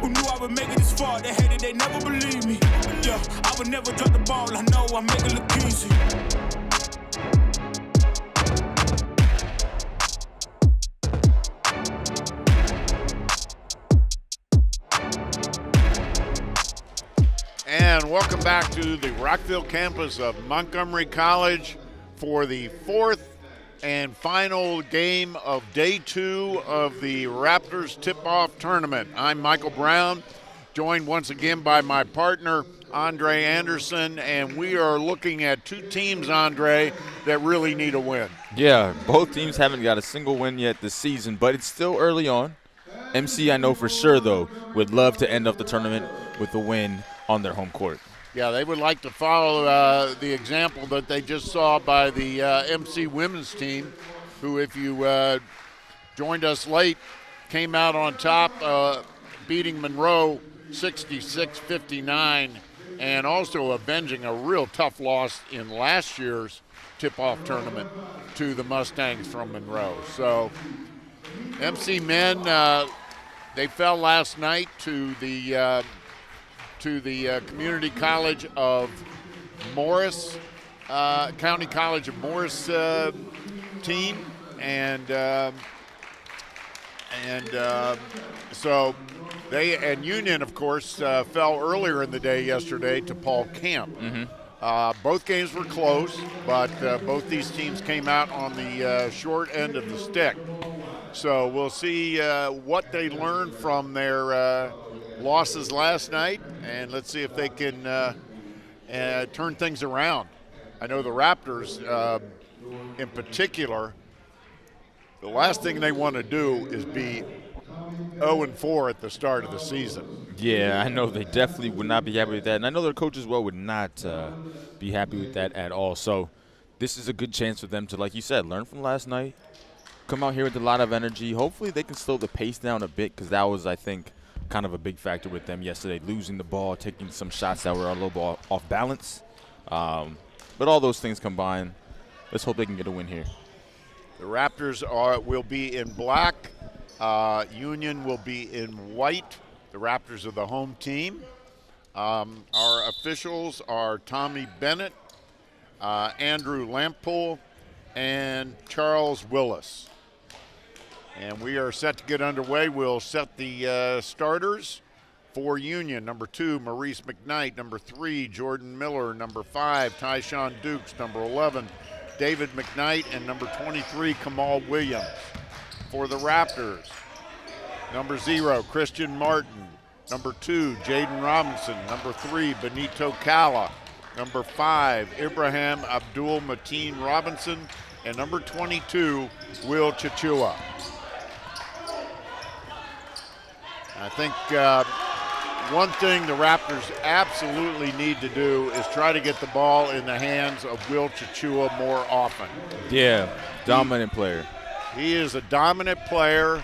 Who knew I would make it this far? They hated, they never believed me. Yeah, I would never drop the ball. I know I make it look easy. And welcome back to the Rockville campus of Montgomery College for the fourth and final game of day 2 of the Raptors tip-off tournament. I'm Michael Brown, joined once again by my partner, Andre Anderson, and we are looking at two teams, Andre, that really need a win. Yeah, both teams haven't got a single win yet this season, but it's still early on. MC, I know for sure, though, would love to end up the tournament with a win on their home court. Yeah, they would like to follow the example that they just saw by the MC women's team, who, if you joined us late, came out on top, beating Monroe 66-59, and also avenging a real tough loss in last year's tip-off tournament to the Mustangs from Monroe. So MC men, they fell last night to the Community College of Morris, County College of Morris team, and so they and Union, of course, fell earlier in the day yesterday to Paul Camp. Mm-hmm. Both games were close, but both these teams came out on the short end of the stick. So we'll see what they learned from their losses last night, and let's see if they can turn things around. I know the Raptors, in particular, the last thing they want to do is be 0-4 at the start of the season. Yeah, I know they definitely would not be happy with that, and I know their coach as well would not be happy with that at all. So this is a good chance for them to, like you said, learn from last night, come out here with a lot of energy. Hopefully they can slow the pace down a bit, because that was, I think, kind of a big factor with them yesterday, losing the ball, taking some shots that were a little bit off balance. But all those things combined, let's hope they can get a win here. The Raptors will be in black. Union will be in white. The Raptors are the home team. Our officials are Tommy Bennett, Andrew Lampool, and Charles Willis. And we are set to get underway. We'll set the starters for Union. Number 2, Maurice McKnight. Number 3, Jordan Miller. Number 5, Tyshawn Dukes. Number 11, David McKnight. And number 23, Kamal Williams. For the Raptors, number 0, Christian Martin. Number 2, Jaden Robinson. Number 3, Benito Calla. Number 5, Ibrahim Abdul Mateen Robinson. And number 22, Will Chichua. I think one thing the Raptors absolutely need to do is try to get the ball in the hands of Will Chichua more often. Yeah, dominant player. He is a dominant player.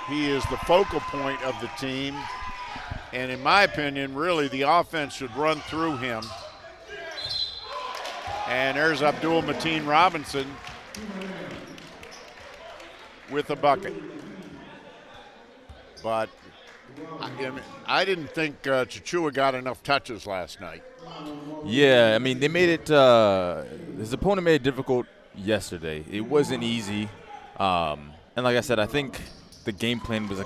He is the focal point of the team. And in my opinion, really the offense should run through him. And there's Abdul Mateen Robinson with a bucket. But I didn't think Chichua got enough touches last night. Yeah, I mean, they made it his opponent made it difficult yesterday. It wasn't easy. And like I said, I think the game plan was a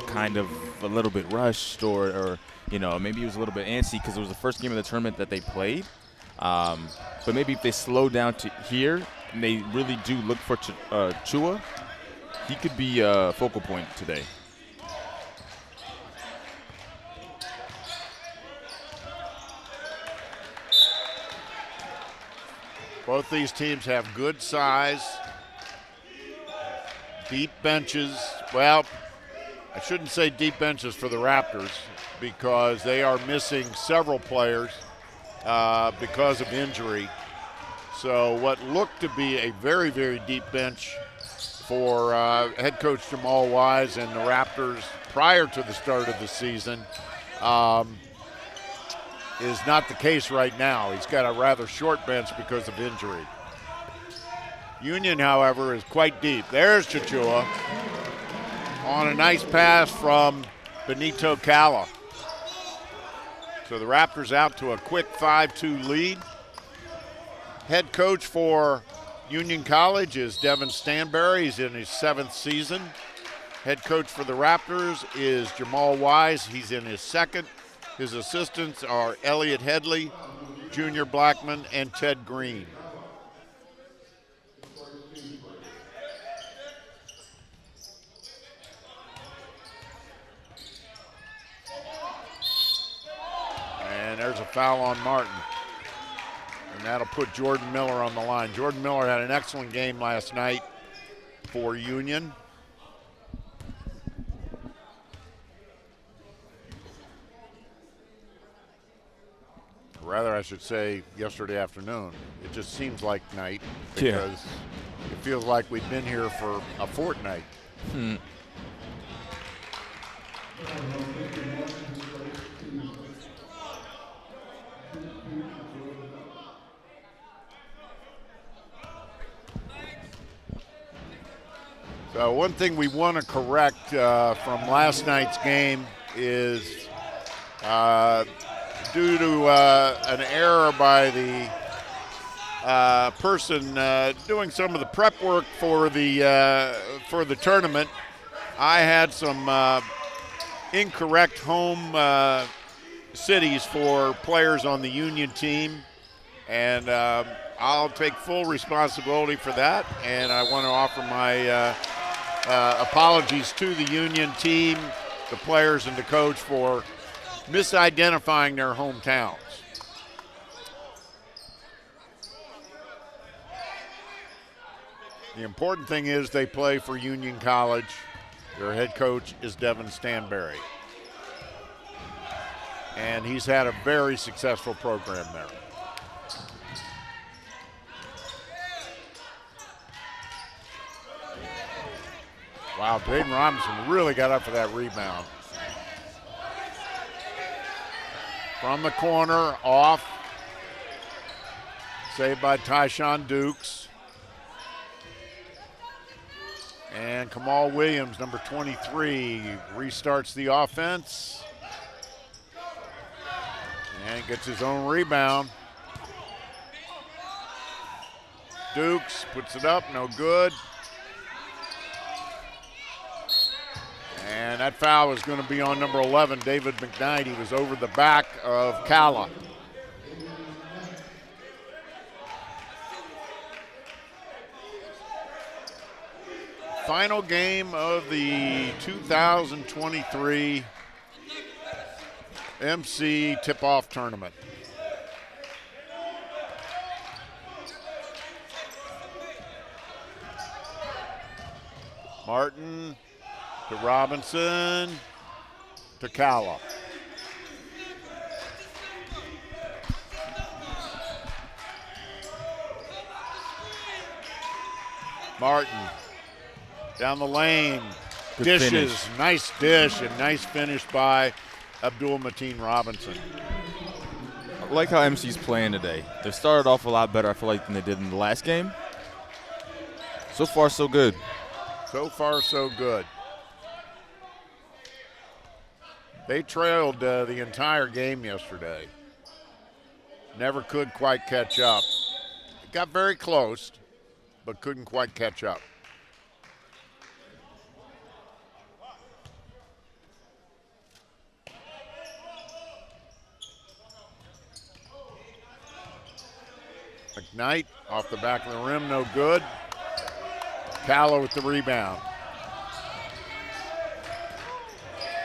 little bit rushed or maybe it was a little bit antsy because it was the first game of the tournament that they played. But maybe if they slow down to here and they really do look for Chua, he could be a focal point today. Both these teams have good size, deep benches. Well, I shouldn't say deep benches for the Raptors because they are missing several players because of injury. So what looked to be a very, very deep bench for head coach Jamal Wise and the Raptors prior to the start of the season is not the case right now. He's got a rather short bench because of injury. Union, however, is quite deep. There's Chichua on a nice pass from Benito Calla. So the Raptors out to a quick 5-2 lead. Head coach for Union College is Devin Stanberry. He's in his 7th season. Head coach for the Raptors is Jamal Wise. He's in his 2nd. His assistants are Elliot Headley, Junior Blackman, and Ted Green. And there's a foul on Martin. And that'll put Jordan Miller on the line. Jordan Miller had an excellent game last night for Union. Rather, I should say yesterday afternoon. It just seems like night because it feels like we've been here for a fortnight. So one thing we want to correct from last night's game is due to an error by the person doing some of the prep work for the tournament. I had some incorrect home cities for players on the Union team, and I'll take full responsibility for that, and I want to offer my apologies to the Union team, the players, and the coach for misidentifying their hometowns. The important thing is they play for Union College. Their head coach is Devin Stanberry. And he's had a very successful program there. Wow, Jaden Robinson really got up for that rebound. From the corner, off. Saved by Tyshawn Dukes. And Kamal Williams, number 23, restarts the offense. And gets his own rebound. Dukes puts it up, no good. And that foul is going to be on number 11, David McKnight. He was over the back of Calla. Final game of the 2023 MC tip-off tournament. Martin to Robinson to Calla. Martin down the lane. Good dishes, finish. Nice dish and nice finish by Abdul Mateen Robinson. I like how MC's playing today. They started off a lot better, I feel like, than they did in the last game. So far, so good. So far, so good. They trailed the entire game yesterday. Never could quite catch up. It got very close, but couldn't quite catch up. McKnight off the back of the rim, no good. Calla with the rebound.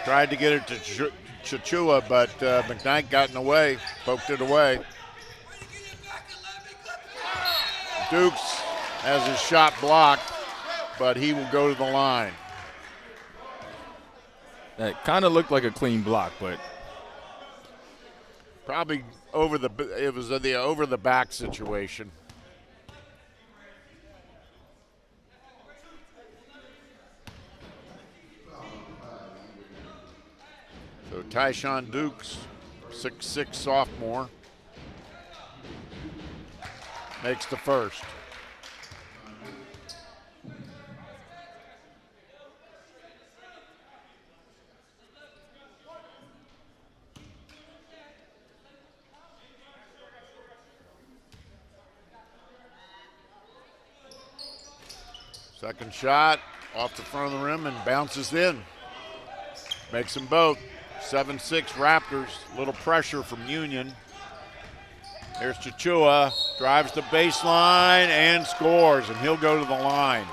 Tried to get it to Chichua, but McKnight got in the way, poked it away. Dukes has his shot blocked, but he will go to the line. That kind of looked like a clean block, but Probably over the over the back situation. So Tyshawn Dukes, 6'6" sophomore, makes the first. Second shot off the front of the rim and bounces in. Makes them both. 7-6 Raptors. Little pressure from Union. There's Chichua. Drives the baseline and scores, and he'll go to the line.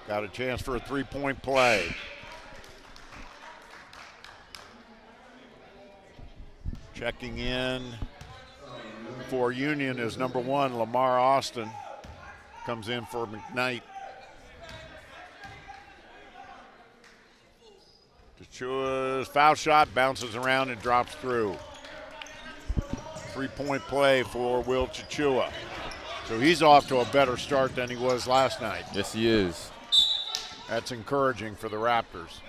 Got a chance for a three-point play. Checking in for Union is number 1, Lamar Austin. Comes in for McKnight. Chichua's foul shot bounces around and drops through. Three-point play for Will Chichua. So he's off to a better start than he was last night. Yes, he is. That's encouraging for the Raptors.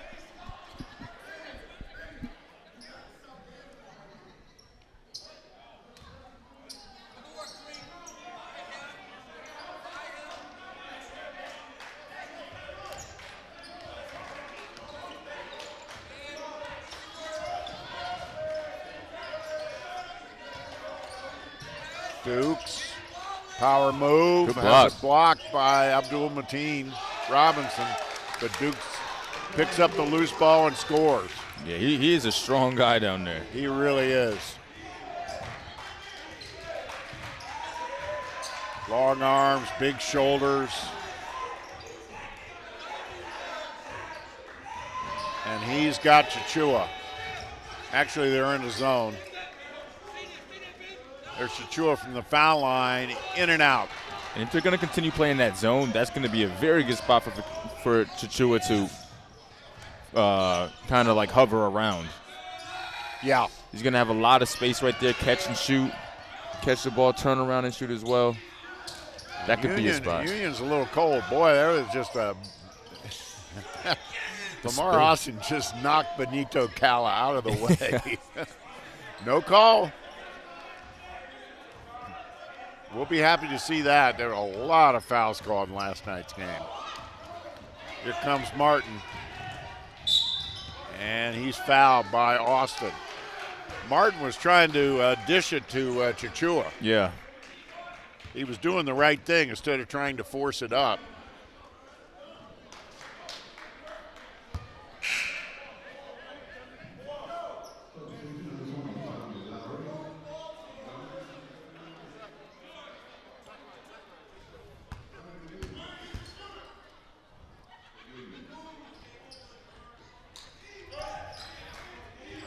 Dukes, power move, has it blocked by Abdul Mateen Robinson, but Dukes picks up the loose ball and scores. Yeah, he is a strong guy down there. He really is. Long arms, big shoulders. And he's got Chichua. Actually, they're in the zone. There's Chichua from the foul line, in and out. And if they're going to continue playing that zone, that's going to be a very good spot for Chichua to kind of like hover around. Yeah. He's going to have a lot of space right there, catch and shoot, catch the ball, turn around and shoot as well. That could be a spot. Union's a little cold. Boy, that was just a Lamar Austin just knocked Benito Calla out of the way. No call. We'll be happy to see that. There were a lot of fouls called in last night's game. Here comes Martin. And he's fouled by Austin. Martin was trying to dish it to Chichua. Yeah. He was doing the right thing instead of trying to force it up.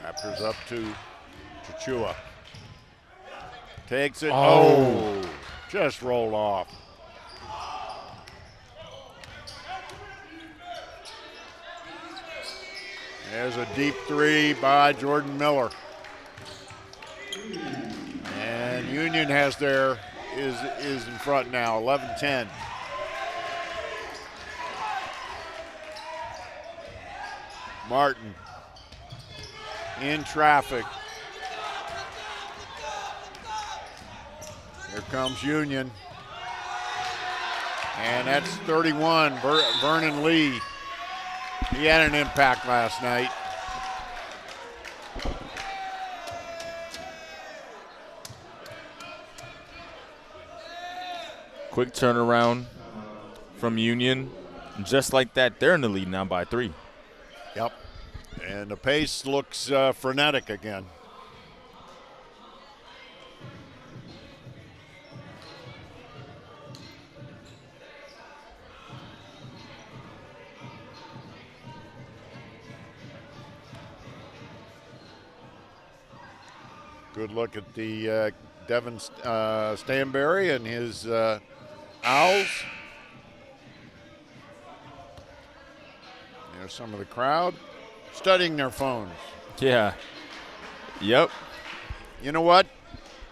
Raptors up to Chichua. Takes it. Oh, just rolled off. There's a deep three by Jordan Miller. And Union is in front now, 11-10. Martin in traffic. Here comes Union. And that's 31, Vernon Lee. He had an impact last night. Quick turnaround from Union. Just like that, they're in the lead now by 3. Yep. And the pace looks frenetic again. Good look at the Devin Stanberry and his Owls. There's some of the crowd studying their phones. Yeah. Yep. You know what?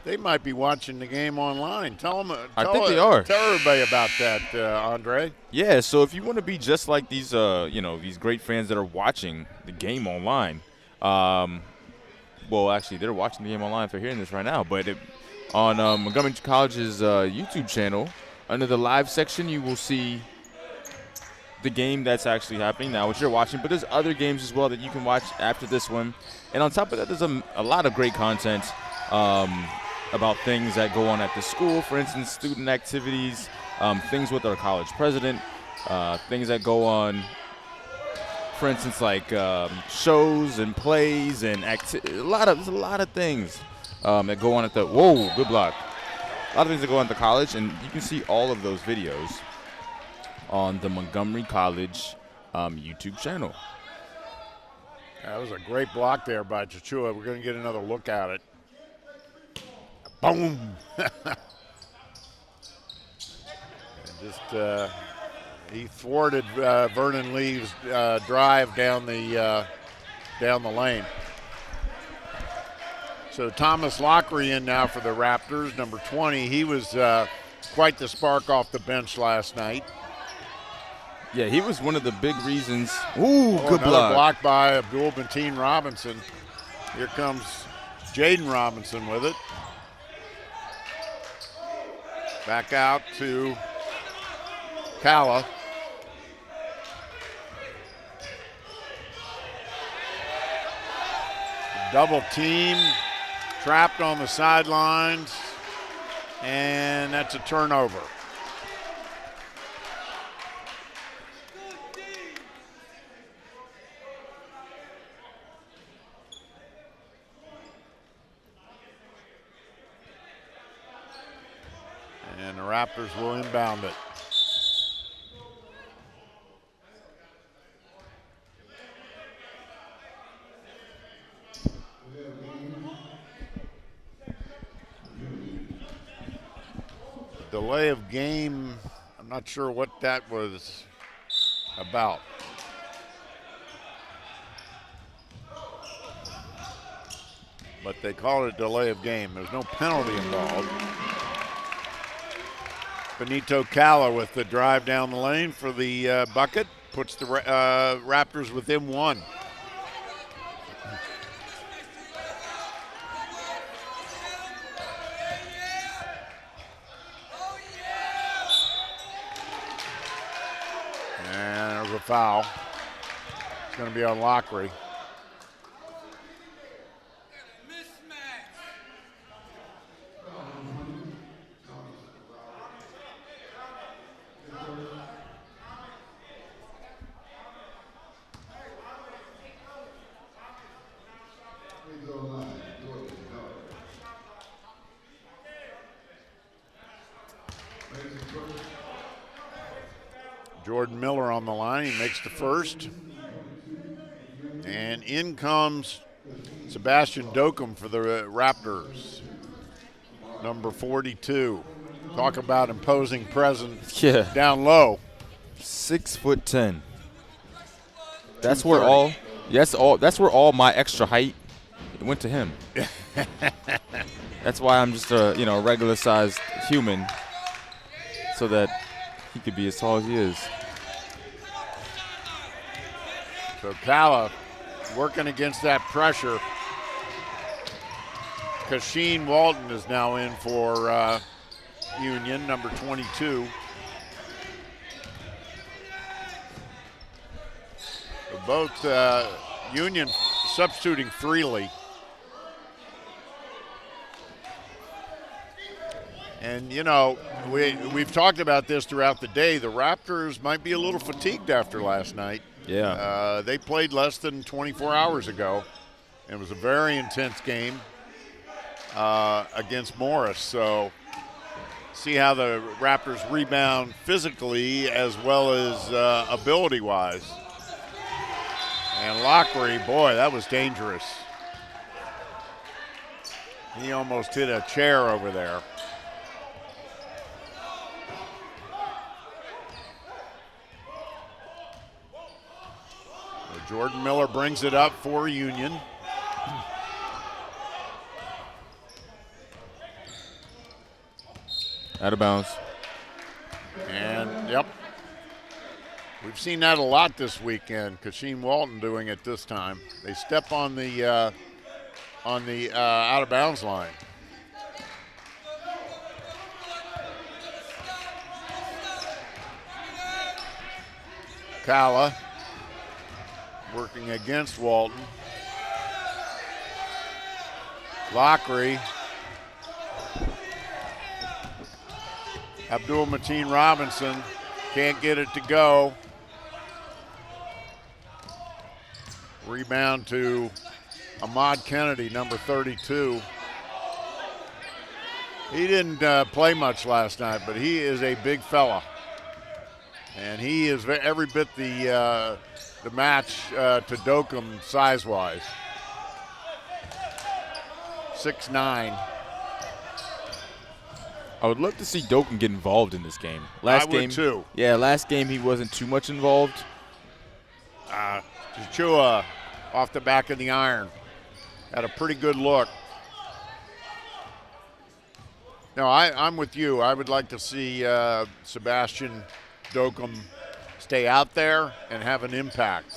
They might be watching the game online. Tell them. I think they are. Tell everybody about that, Andre. Yeah. So if you want to be just like these, these great fans that are watching the game online, well, actually, they're watching the game online if they're hearing this right now. But on Montgomery College's YouTube channel, under the live section, you will see the game that's actually happening now, which you're watching. But there's other games as well that you can watch after this one. And on top of that, there's a lot of great content. about things that go on at the school, for instance, student activities, things with our college president, things that go on, for instance, like shows and plays and there's a lot of things that go on at the good block. A lot of things that go on at the college, and you can see all of those videos on the Montgomery College YouTube channel. That was a great block there by Chachua. We're going to get another look at it. Boom! He thwarted Vernon Lee's drive down the lane. So Thomas Lockery in now for the Raptors, number 20. He was quite the spark off the bench last night. Yeah, he was one of the big reasons. Ooh, good another block. block by Abdul Mateen Robinson. Here comes Jaden Robinson with it. Back out to Kala. Double team, trapped on the sidelines, and that's a turnover. And the Raptors will inbound it. Delay of game, I'm not sure what that was about. But they called it delay of game. There's no penalty involved. Benito Calla with the drive down the lane for the bucket, puts the Raptors within one. And there's a foul. It's going to be on Lockery. Jordan Miller on the line. He makes the first. And in comes Sebastian Dokum for the Raptors, number 42. Talk about imposing presence down low. 6'10". That's where that's where all my extra height went to him. That's why I'm just a regular sized human, so that he could be as tall as he is. So Calla working against that pressure. Kasheem Walton is now in for Union, number 22. So both Union substituting freely. And, we've talked about this throughout the day. The Raptors might be a little fatigued after last night. Yeah. They played less than 24 hours ago. It was a very intense game against Morris. So see how the Raptors rebound physically as well as ability-wise. And Lockery, boy, that was dangerous. He almost hit a chair over there. Jordan Miller brings it up for Union. Out of bounds. And, we've seen that a lot this weekend. Kasheem Walton doing it this time. They step on the out of bounds line. Calla working against Walton. Lockery Abdul Mateen Robinson can't get it to go. Rebound to Ahmad Kennedy, number 32. He didn't play much last night, but he is a big fella. And he is every bit the match to Dokum size-wise. 6'9". I would love to see Dokum get involved in this game. I would too. Yeah, last game he wasn't too much involved. Chua off the back of the iron. Had a pretty good look. No, I'm with you. I would like to see Sebastian Dokum stay out there and have an impact.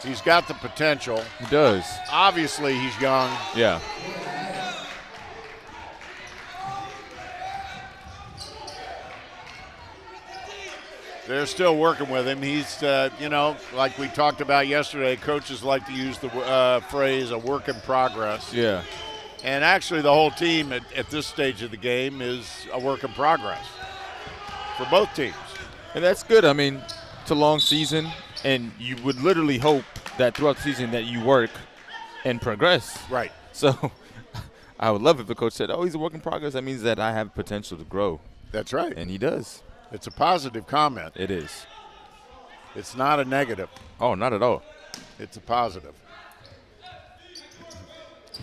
He's got the potential. He does. Obviously, he's young. Yeah. They're still working with him. He's, like we talked about yesterday, coaches like to use the phrase a work in progress. Yeah. And actually the whole team at this stage of the game is a work in progress for both teams. And that's good. I mean, it's a long season, and you would literally hope that throughout the season that you work and progress. Right. So I would love if the coach said, oh, he's a work in progress. That means that I have potential to grow. That's right. And he does. It's a positive comment. It is. It's not a negative. Oh, not at all. It's a positive.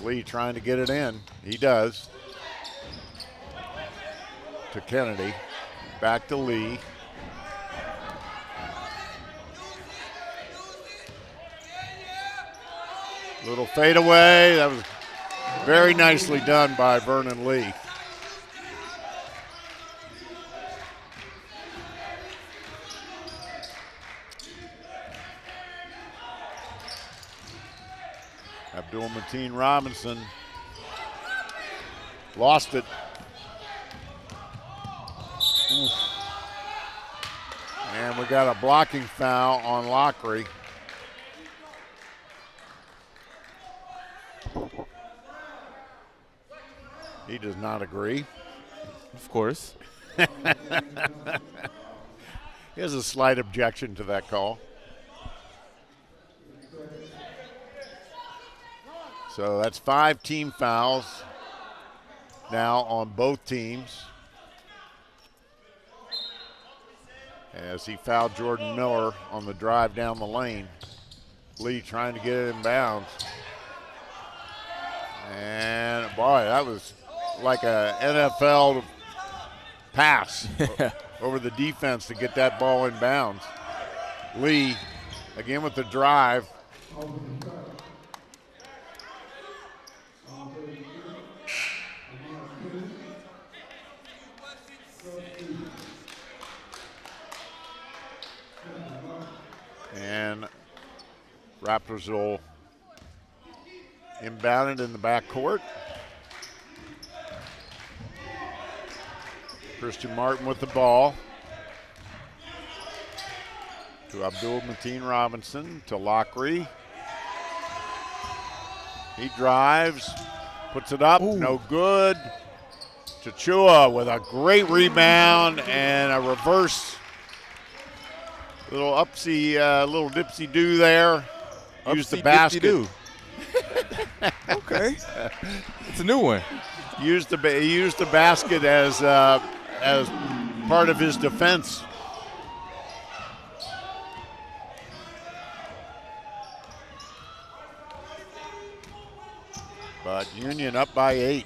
Lee trying to get it in. He does. To Kennedy. Back to Lee. Little fadeaway. That was very nicely done by Vernon Lee. Abdul Mateen Robinson lost it. Oof. And we got a blocking foul on Lockery. He does not agree. Of course. He has a slight objection to that call. So that's 5 team fouls now on both teams. As he fouled Jordan Miller on the drive down the lane. Lee trying to get it in bounds. And boy, that was like a NFL pass over the defense to get that ball in bounds. Lee again with the drive. And Raptors will inbound it in the backcourt. Christian Martin with the ball. To Abdul Mateen Robinson, to Lockery. He drives, puts it up, Ooh. No good. To Chua with a great rebound and a reverse. Little little dipsy-do there. Used the basket. Okay. It's a new one. He used the basket as part of his defense. But Union up by 8.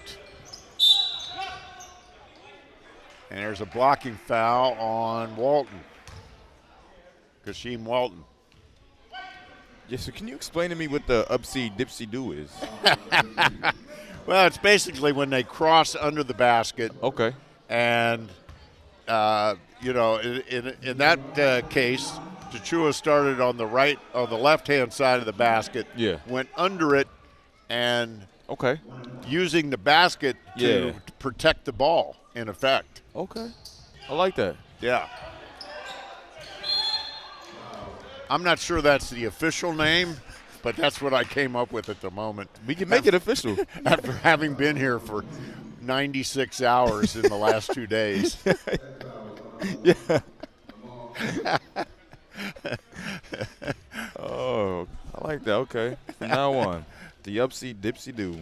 And there's a blocking foul on Walton. Kasheem Walton. Yeah, so can you explain to me what the upsy-dipsy-do is? Well, it's basically when they cross under the basket. Okay. And, in that case, Chua started on the left-hand side of the basket. Yeah. Went under it and Okay. using the basket to protect the ball, in effect. Okay. I like that. Yeah. I'm not sure that's the official name, but that's what I came up with at the moment. We can make it official. After having been here for 96 hours in the last 2 days. Yeah. Oh, I like that. Okay. From now on, the upsy dipsy do.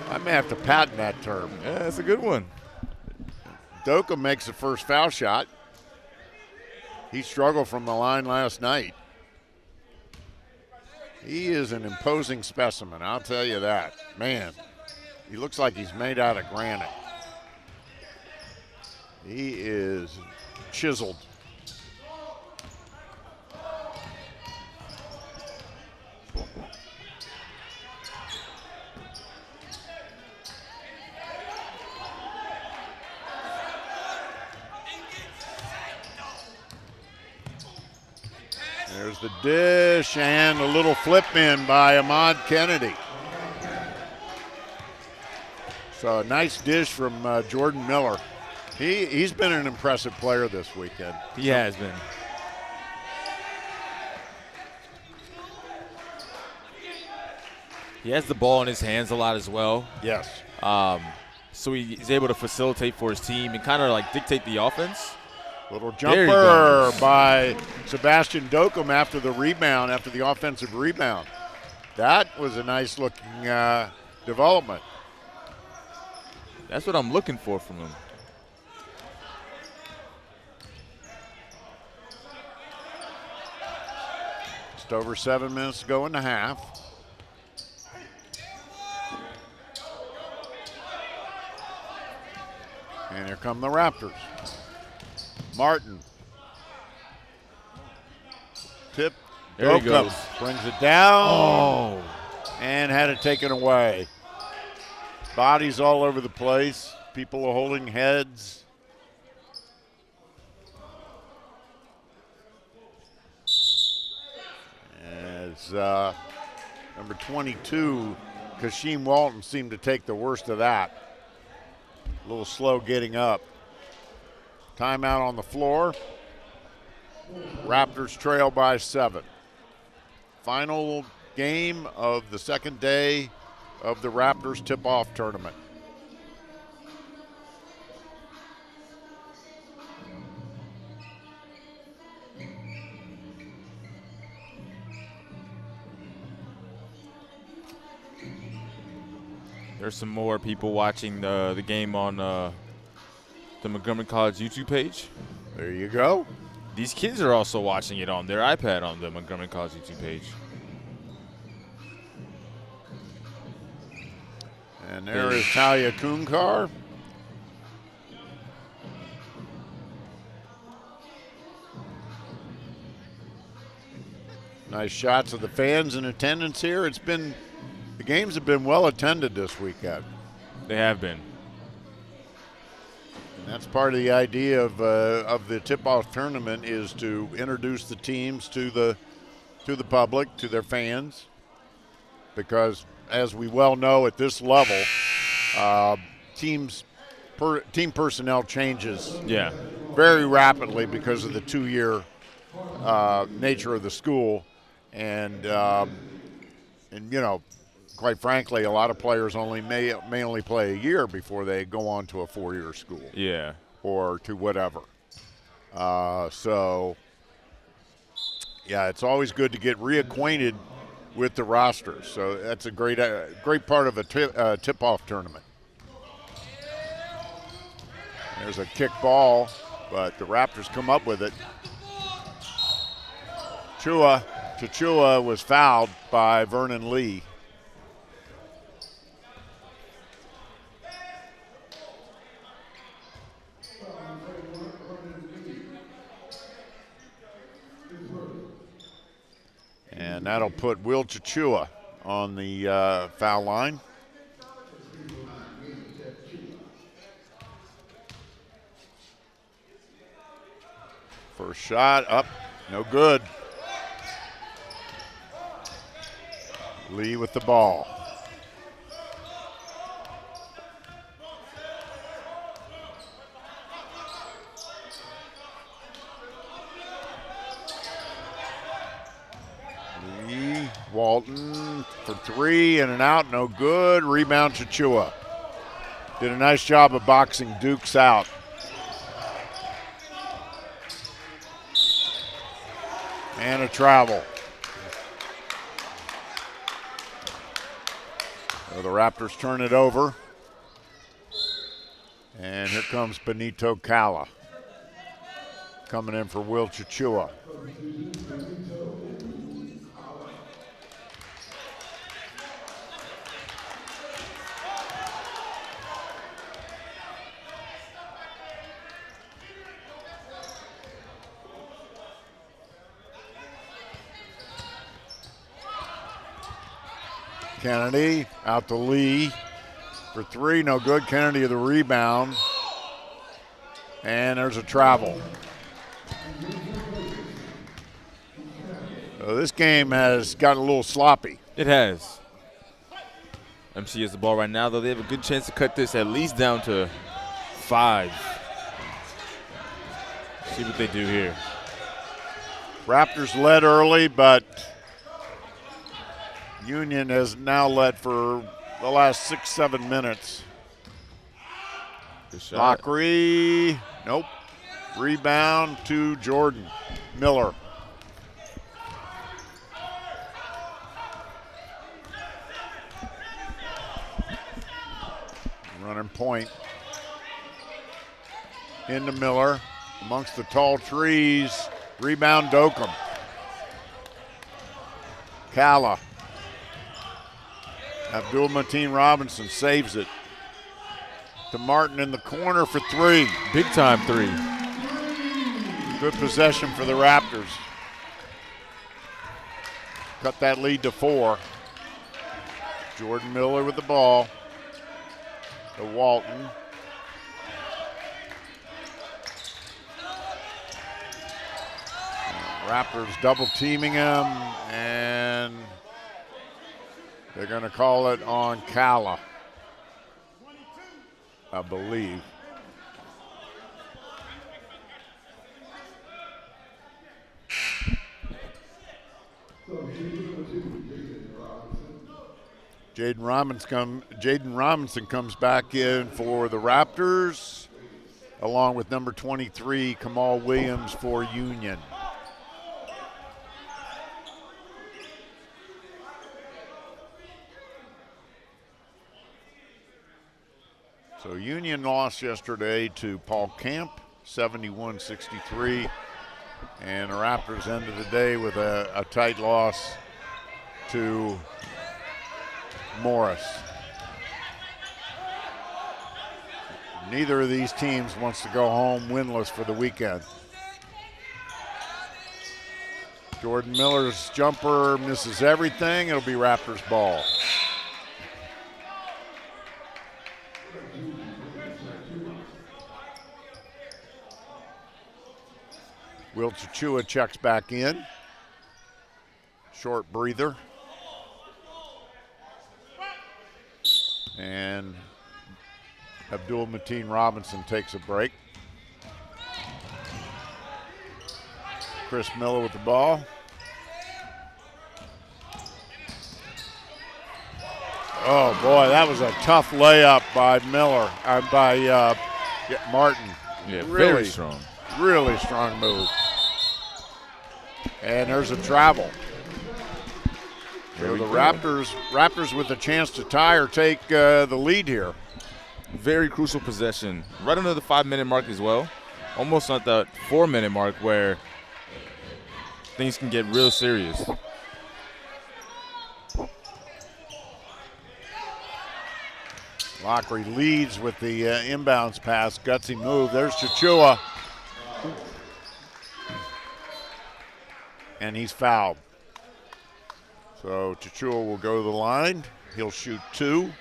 I may have to patent that term. Yeah, that's a good one. Doka makes the first foul shot. He struggled from the line last night. He is an imposing specimen, I'll tell you that. Man, he looks like he's made out of granite. He is chiseled. There's the dish and a little flip in by Ahmad Kennedy. So a nice dish from Jordan Miller. He's been an impressive player this weekend. He has been. He has the ball in his hands a lot as well. Yes. So he's able to facilitate for his team and kind of like dictate the offense. Little jumper by Sebastian Dokum after the rebound, after the offensive rebound. That was a nice looking development. That's what I'm looking for from him. Just over 7 minutes to go in the half. And here come the Raptors. Martin. Tip. There he goes. Brings it down. Oh. And had it taken away. Bodies all over the place. People are holding heads. As number 22, Kashim Walton, seemed to take the worst of that. A little slow getting up. Timeout on the floor. Raptors trail by 7. Final game of the second day of the Raptors tip-off tournament. There's some more people watching the game on the Montgomery College YouTube page. There you go. These kids are also watching it on their iPad on the Montgomery College YouTube page. And there is Talia Kunkar. Nice shots of the fans in attendance here. The games have been well attended this weekend. They have been. And that's part of the idea of the tip-off tournament, is to introduce the teams to the public, to their fans, because as we well know at this level, team personnel changes very rapidly because of the 2-year nature of the school, and you know, quite frankly, a lot of players may only play a year before they go on to a 4-year school. Yeah. Or to whatever. So, yeah, it's always good to get reacquainted with the rosters. So that's a great part of a tip-off tournament. There's a kick ball, but the Raptors come up with it. Chachua was fouled by Vernon Lee. And that'll put Will Chachua on the foul line. First shot up, no good. Lee with the ball. Walton for three, in and out, no good. Rebound, Chichua. Did a nice job of boxing Dukes out. And a travel. So the Raptors turn it over. And here comes Benito Calla coming in for Will Chichua. Kennedy out to Lee for three, no good. Kennedy with the rebound. And there's a travel. So this game has gotten a little sloppy. It has. MC has the ball right now, though they have a good chance to cut this at least down to 5. See what they do here. Raptors led early, but Union has now led for the last 6-7 minutes. Good shot. Lockery, nope. Rebound to Jordan Miller. Running point into Miller amongst the tall trees. Rebound Dokum. Calla. Abdul Mateen Robinson saves it. To Martin in the corner for three. Big time 3. Good possession for the Raptors. Cut that lead to 4. Jordan Miller with the ball. To Walton. Raptors double teaming him, and they're going to call it on Calla, I believe. Jaden Robinson comes back in for the Raptors, along with number 23, Kamal Williams for Union. So Union lost yesterday to Paul Camp, 71-63. And the Raptors ended the day with a tight loss to Morris. Neither of these teams wants to go home winless for the weekend. Jordan Miller's jumper misses everything. It'll be Raptors ball. Will Chichua checks back in. Short breather. And Abdul Mateen Robinson takes a break. Chris Miller with the ball. Oh boy, that was a tough layup by Miller, Martin. Yeah, very strong. Really strong move. And there's a travel. So the Raptors with a chance to tie or take the lead here. Very crucial possession. Right under the 5-minute mark as well. Almost at the 4-minute mark where things can get real serious. Lockery leads with the inbounds pass. Gutsy move. There's Chichua. And he's fouled. So Chichua will go to the line. He'll shoot 2.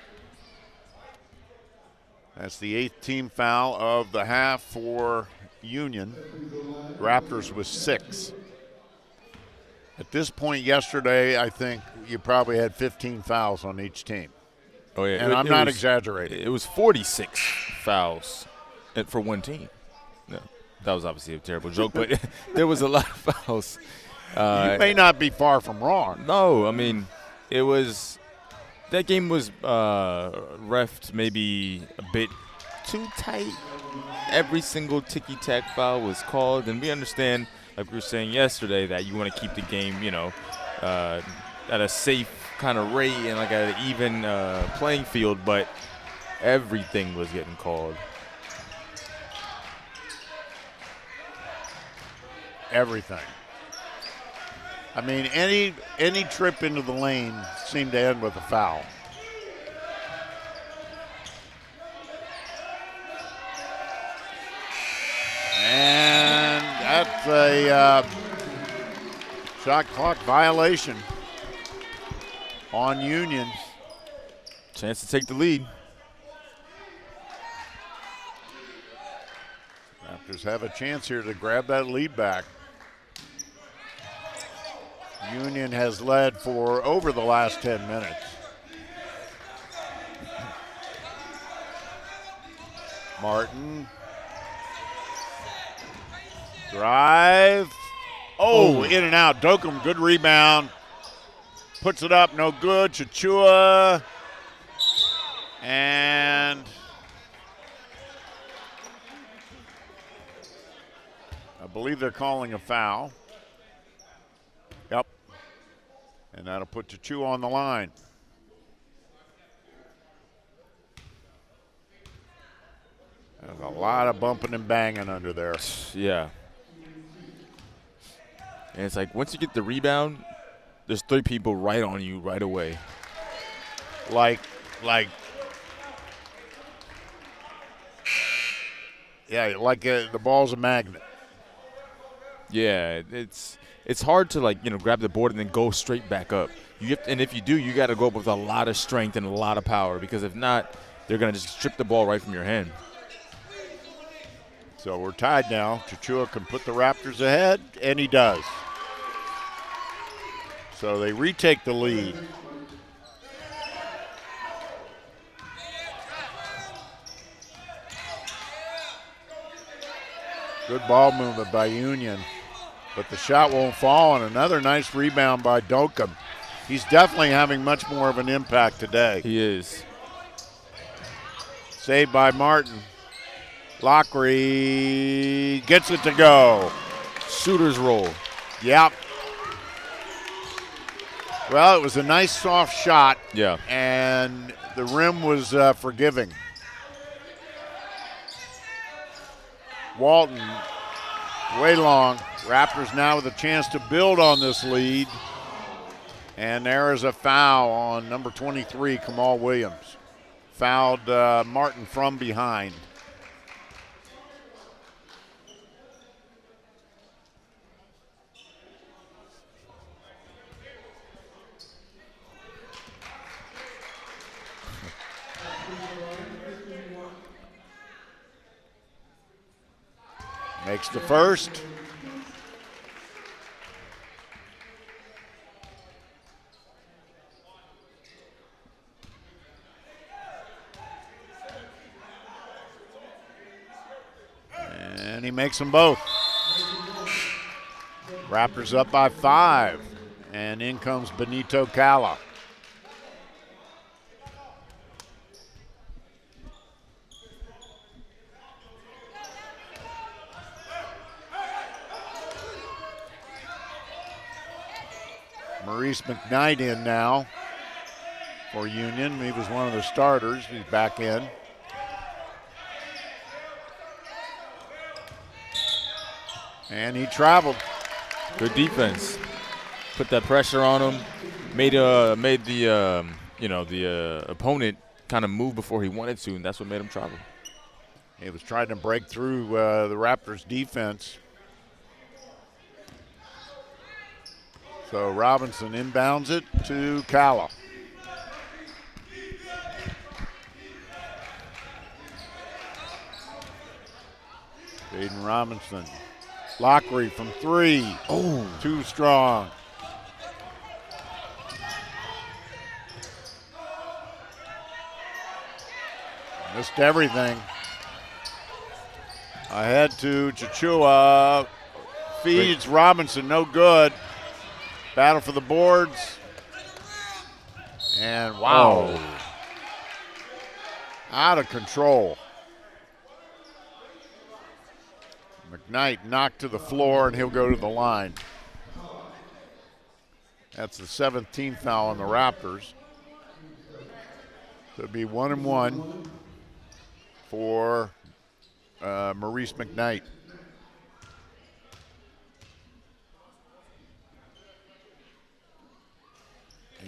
That's the 8th team foul of the half for Union. Raptors with 6. At this point yesterday, I think you probably had 15 fouls on each team. Oh yeah, and I'm not exaggerating. It was 46 fouls for one team. No, that was obviously a terrible joke, but there was a lot of fouls. You may not be far from wrong. No, I mean, It was – that game was reffed maybe a bit too tight. Every single ticky-tack foul was called, and we understand, like we were saying yesterday, that you want to keep the game, at a safe kind of rate and like an even playing field, but everything was getting called. Everything. I mean, any trip into the lane seemed to end with a foul. And that's a shot clock violation on Union. Chance to take the lead. Raptors have a chance here to grab that lead back. Union has led for over the last 10 minutes. Martin. Drive. Oh, in and out. Dokum, good rebound. Puts it up, no good. Chichua. And I believe they're calling a foul. Yep. And that'll put Chichua on the line. There's a lot of bumping and banging under there. Yeah. And it's like once you get the rebound, there's 3 people right on you right away. Like, the ball's a magnet. Yeah, it's hard to grab the board and then go straight back up. And if you do, you got to go up with a lot of strength and a lot of power, because if not, they're gonna just strip the ball right from your hand. So we're tied now. Chichua can put the Raptors ahead, and he does. So they retake the lead. Good ball movement by Union, but the shot won't fall, and another nice rebound by Dokum. He's definitely having much more of an impact today. He is. Saved by Martin. Lockery gets it to go. Shooter's roll. Yep. Well, it was a nice soft shot. Yeah. And the rim was forgiving. Walton, way long. Raptors now with a chance to build on this lead. And there is a foul on number 23, Kamal Williams. Fouled Martin from behind. Makes the first. And he makes them both. Raptors up by 5. And in comes Benito Cala. Maurice McKnight in now for Union. He was one of the starters. He's back in. And he traveled. Good defense. Put that pressure on him. Made the opponent kind of move before he wanted to, and that's what made him travel. He was trying to break through the Raptors' defense. So Robinson inbounds it to Cala. Jaden Robinson. Lockery from 3. Oh, too strong. Missed everything. Ahead to Chichua. Feeds Robinson, no good. Battle for the boards. And wow. Oh. Out of control. McKnight knocked to the floor, and he'll go to the line. That's the 7th team foul on the Raptors. So it'll be 1-1 for Maurice McKnight.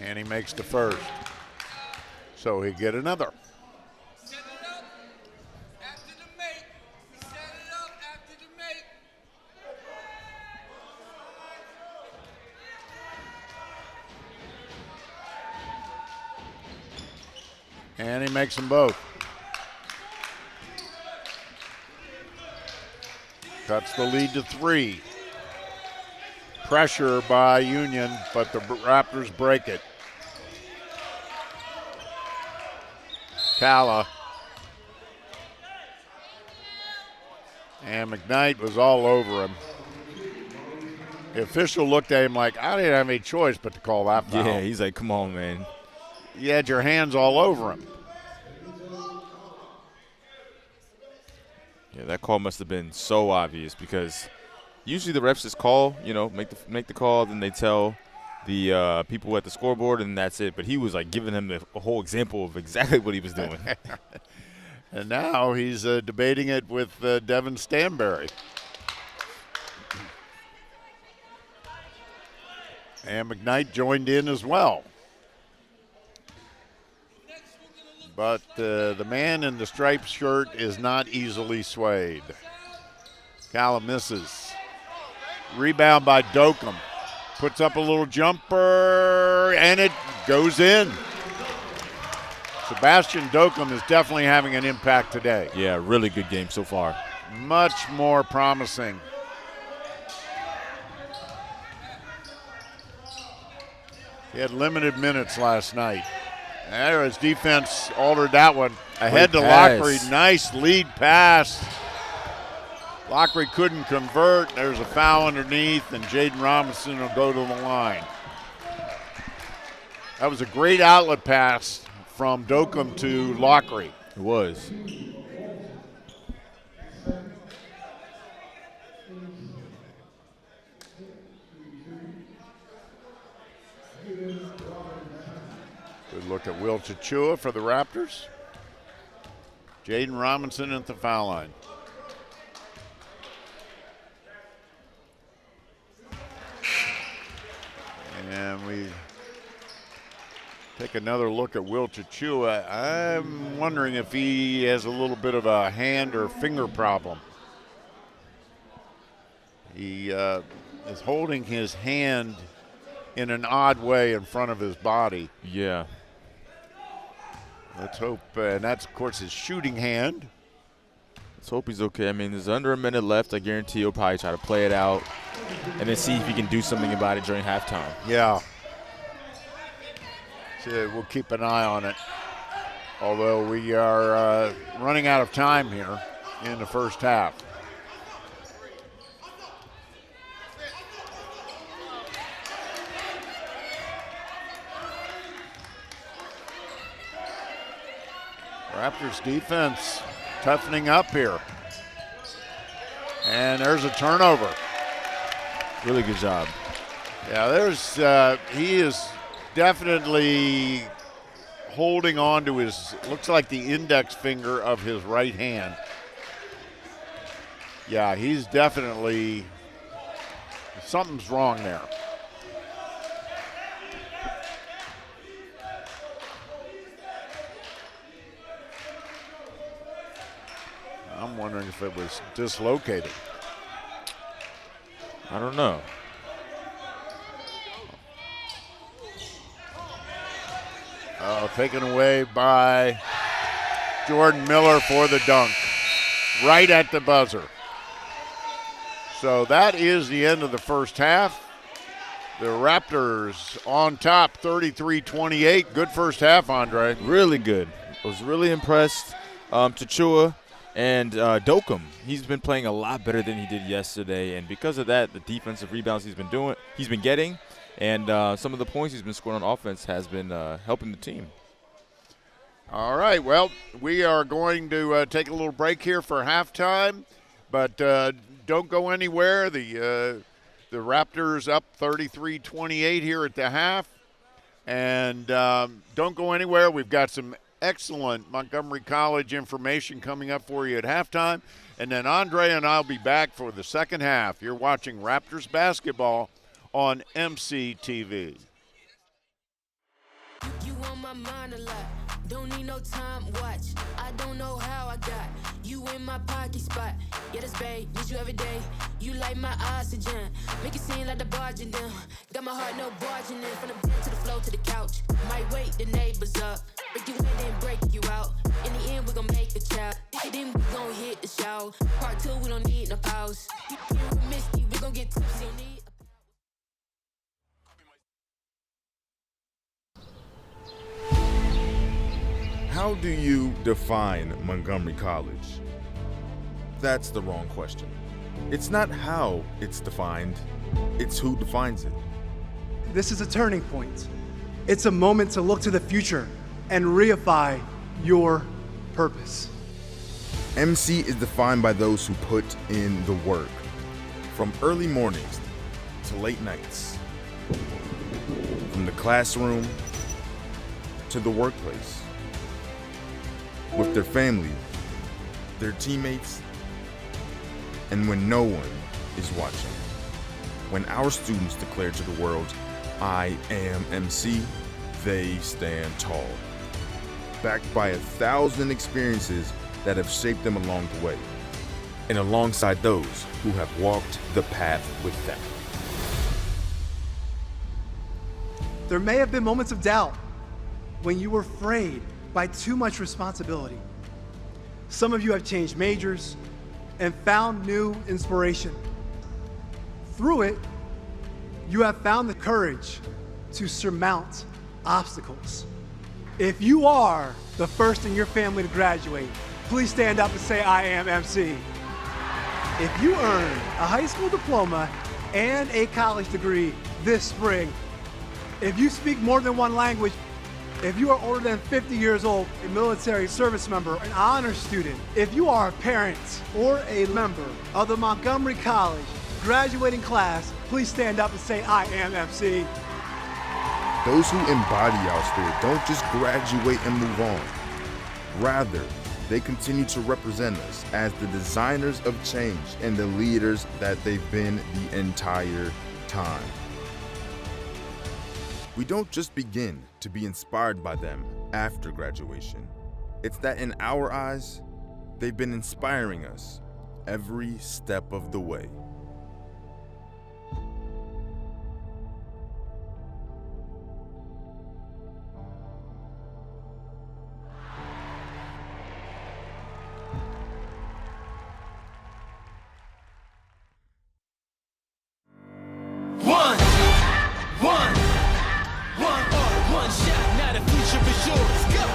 And he makes the first. So he get another. And he makes them both. Cuts the lead to 3. Pressure by Union, but the Raptors break it. Calla. And McKnight was all over him. The official looked at him like, I didn't have any choice but to call that foul. Yeah, he's like, come on, man. You had your hands all over him. Yeah, that call must have been so obvious because usually the refs just call, make the call, then they tell the people at the scoreboard, and that's it. But he was like giving him a whole example of exactly what he was doing. And now he's debating it with Devin Stanberry. And McKnight joined in as well. But the man in the striped shirt is not easily swayed. Calla misses. Rebound by Dokum. Puts up a little jumper, and it goes in. Sebastian Dokum is definitely having an impact today. Yeah, really good game so far. Much more promising. He had limited minutes last night. There, his defense altered that one. Ahead to Lockery. Nice lead pass. Lockery couldn't convert. There's a foul underneath, and Jaden Robinson will go to the line. That was a great outlet pass from Dokum to Lockery. It was. Good look at Will Chichua for the Raptors. Jaden Robinson at the foul line. And we take another look at Will Chichua. I'm wondering if he has a little bit of a hand or finger problem. He is holding his hand in an odd way in front of his body. Yeah. Let's hope, and that's, of course, his shooting hand. Let's hope he's okay. I mean, there's under a minute left. I guarantee he'll probably try to play it out and then see if he can do something about it during halftime. Yeah. So we'll keep an eye on it. Although we are running out of time here in the first half. Raptors defense toughening up here. And there's a turnover. Really good job. Yeah, he is definitely holding on to his, looks like the index finger of his right hand. Yeah, he's definitely, something's wrong there. I'm wondering if it was dislocated. I don't know. Taken away by Jordan Miller for the dunk. Right at the buzzer. So that is the end of the first half. The Raptors on top, 33-28. Good first half, Andre. Really good. I was really impressed. Chichua and Dokum, he's been playing a lot better than he did yesterday, and because of that, the defensive rebounds he's been getting, And some of the points he's been scoring on offense has been helping the team. All right, well, we are going to take a little break here for halftime, but don't go anywhere. The Raptors up 33-28 here at the half. And don't go anywhere. We've got some excellent Montgomery College information coming up for you at halftime. And then Andre and I will be back for the second half. You're watching Raptors basketball on MCTV. You on my mind a lot. Don't need no time, watch. I don't know how I got you in my pocket spot. Yeah, that's babe, need you every day. You like my oxygen. Make it seem like the barging down. Got my heart no barging in. From the bed to the floor to the couch. Might wake the neighbors up. Break you in and break you out. In the end, we gon' make a child. Then we gon' hit the show. Part 2, we don't need no pause. You miss me, we gon' get tipsy. Don't need How do you define Montgomery College? That's the wrong question. It's not how it's defined, it's who defines it. This is a turning point. It's a moment to look to the future and reify your purpose. MC is defined by those who put in the work, from early mornings to late nights, from the classroom to the workplace, with their family, their teammates, and when no one is watching. When our students declare to the world, "I am MC," they stand tall, backed by 1,000 experiences that have shaped them along the way, and alongside those who have walked the path with them. There may have been moments of doubt when you were afraid by too much responsibility. Some of you have changed majors and found new inspiration. Through it, you have found the courage to surmount obstacles. If you are the first in your family to graduate, please stand up and say, "I am MC." If you earned a high school diploma and a college degree this spring, if you speak more than one language, if you are older than 50 years old, a military service member, an honor student, if you are a parent or a member of the Montgomery College graduating class, please stand up and say, "I am MC." Those who embody our spirit don't just graduate and move on. Rather, they continue to represent us as the designers of change and the leaders that they've been the entire time. We don't just begin to be inspired by them after graduation. It's that in our eyes, they've been inspiring us every step of the way. One shot, now the future is yours. Go!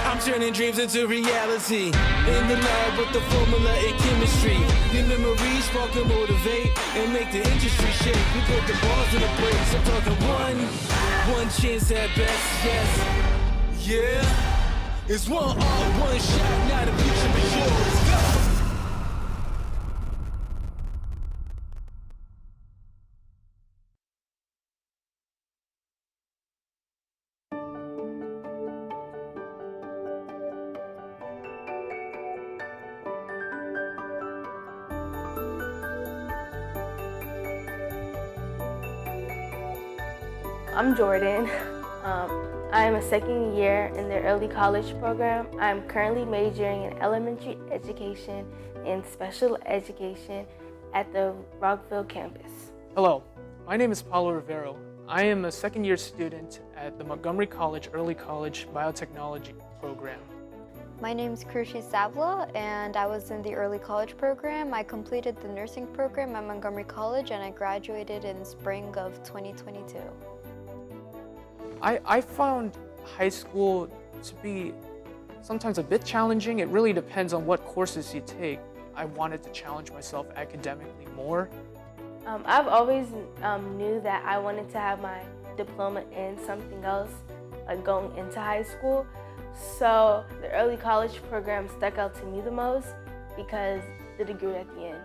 I'm turning dreams into reality. In the lab with the formula and chemistry. Your memories spark and motivate and make the industry shake. We put the balls in the place. I'm talking one chance at best, yes. Yeah, it's one shot, now the future is yours. Go! I'm Jordan. I am a second year in the early college program. I'm currently majoring in elementary education and special education at the Rockville campus. Hello, my name is Paulo Rivero. I am a second year student at the Montgomery College Early College Biotechnology program. My name is Krushi Savla, and I was in the early college program. I completed the nursing program at Montgomery College, and I graduated in spring of 2022. I found high school to be sometimes a bit challenging. It really depends on what courses you take. I wanted to challenge myself academically more. I've always knew that I wanted to have my diploma in something else, like going into high school. So the early college program stuck out to me the most because the degree at the end.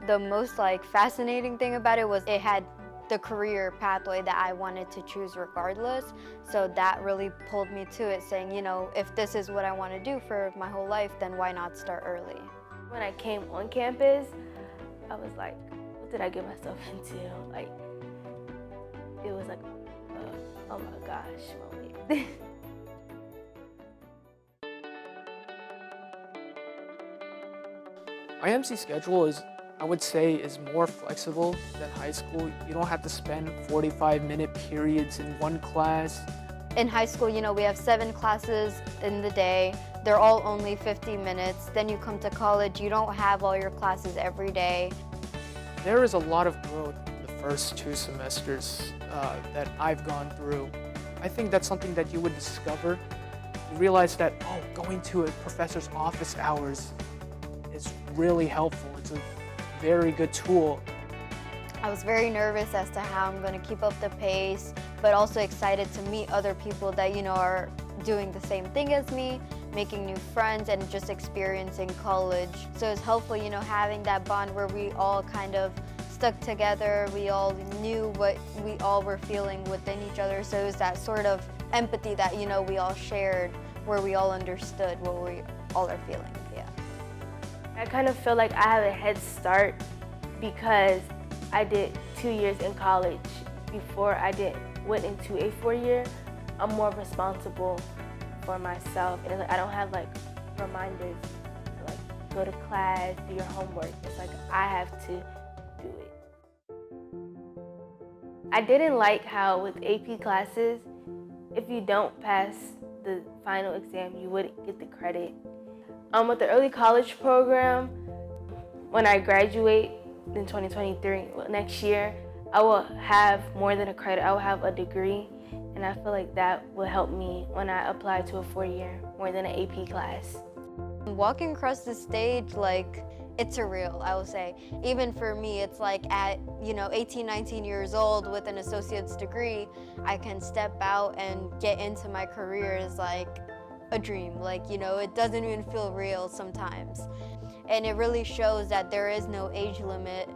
The most fascinating thing about it was it had the career pathway that I wanted to choose regardless. So that really pulled me to it, saying, if this is what I want to do for my whole life, then why not start early? When I came on campus, I was like, what did I get myself into? It was like, oh my gosh, moment. IMC schedule is, I would say, is more flexible than high school. You don't have to spend 45-minute periods in one class. In high school, we have 7 classes in the day. They're all only 50 minutes. Then you come to college, you don't have all your classes every day. There is a lot of growth in the first 2 semesters that I've gone through. I think that's something that you would discover. You realize that, going to a professor's office hours is really helpful. It's a very good tool. I was very nervous as to how I'm going to keep up the pace, but also excited to meet other people that, are doing the same thing as me, making new friends, and just experiencing college. So it's helpful, having that bond where we all kind of stuck together. We all knew what we all were feeling within each other. So it was that sort of empathy that, we all shared, where we all understood what we all are feeling. I kind of feel like I have a head start because I did 2 years in college before I went into a 4-year. I'm more responsible for myself, and I don't have reminders to go to class, do your homework. It's I have to do it. I didn't like how with AP classes, if you don't pass the final exam, you wouldn't get the credit. With the early college program, when I graduate in 2023, next year, I will have more than a credit. I will have a degree, and I feel like that will help me when I apply to a 4-year, more than an AP class. Walking across the stage, it's surreal, I would say. Even for me, it's at 18, 19 years old with an associate's degree, I can step out and get into my career is a dream. It doesn't even feel real sometimes. And it really shows that there is no age limit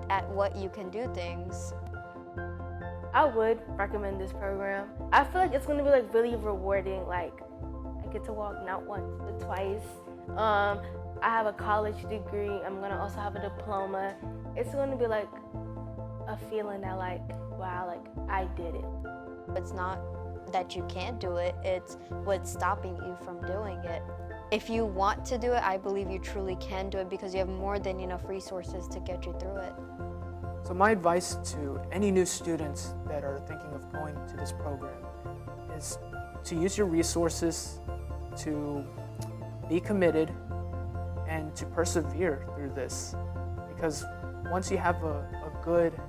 at what you can do things. I would recommend this program. I feel like it's gonna be really rewarding. I get to walk not once, but twice. I have a college degree. I'm gonna also have a diploma. It's gonna be a feeling that wow, I did it. It's not that you can't do it, it's what's stopping you from doing it. If you want to do it, I believe you truly can do it because you have more than enough resources to get you through it. So my advice to any new students that are thinking of going to this program is to use your resources, to be committed, and to persevere through this. Because once you have a good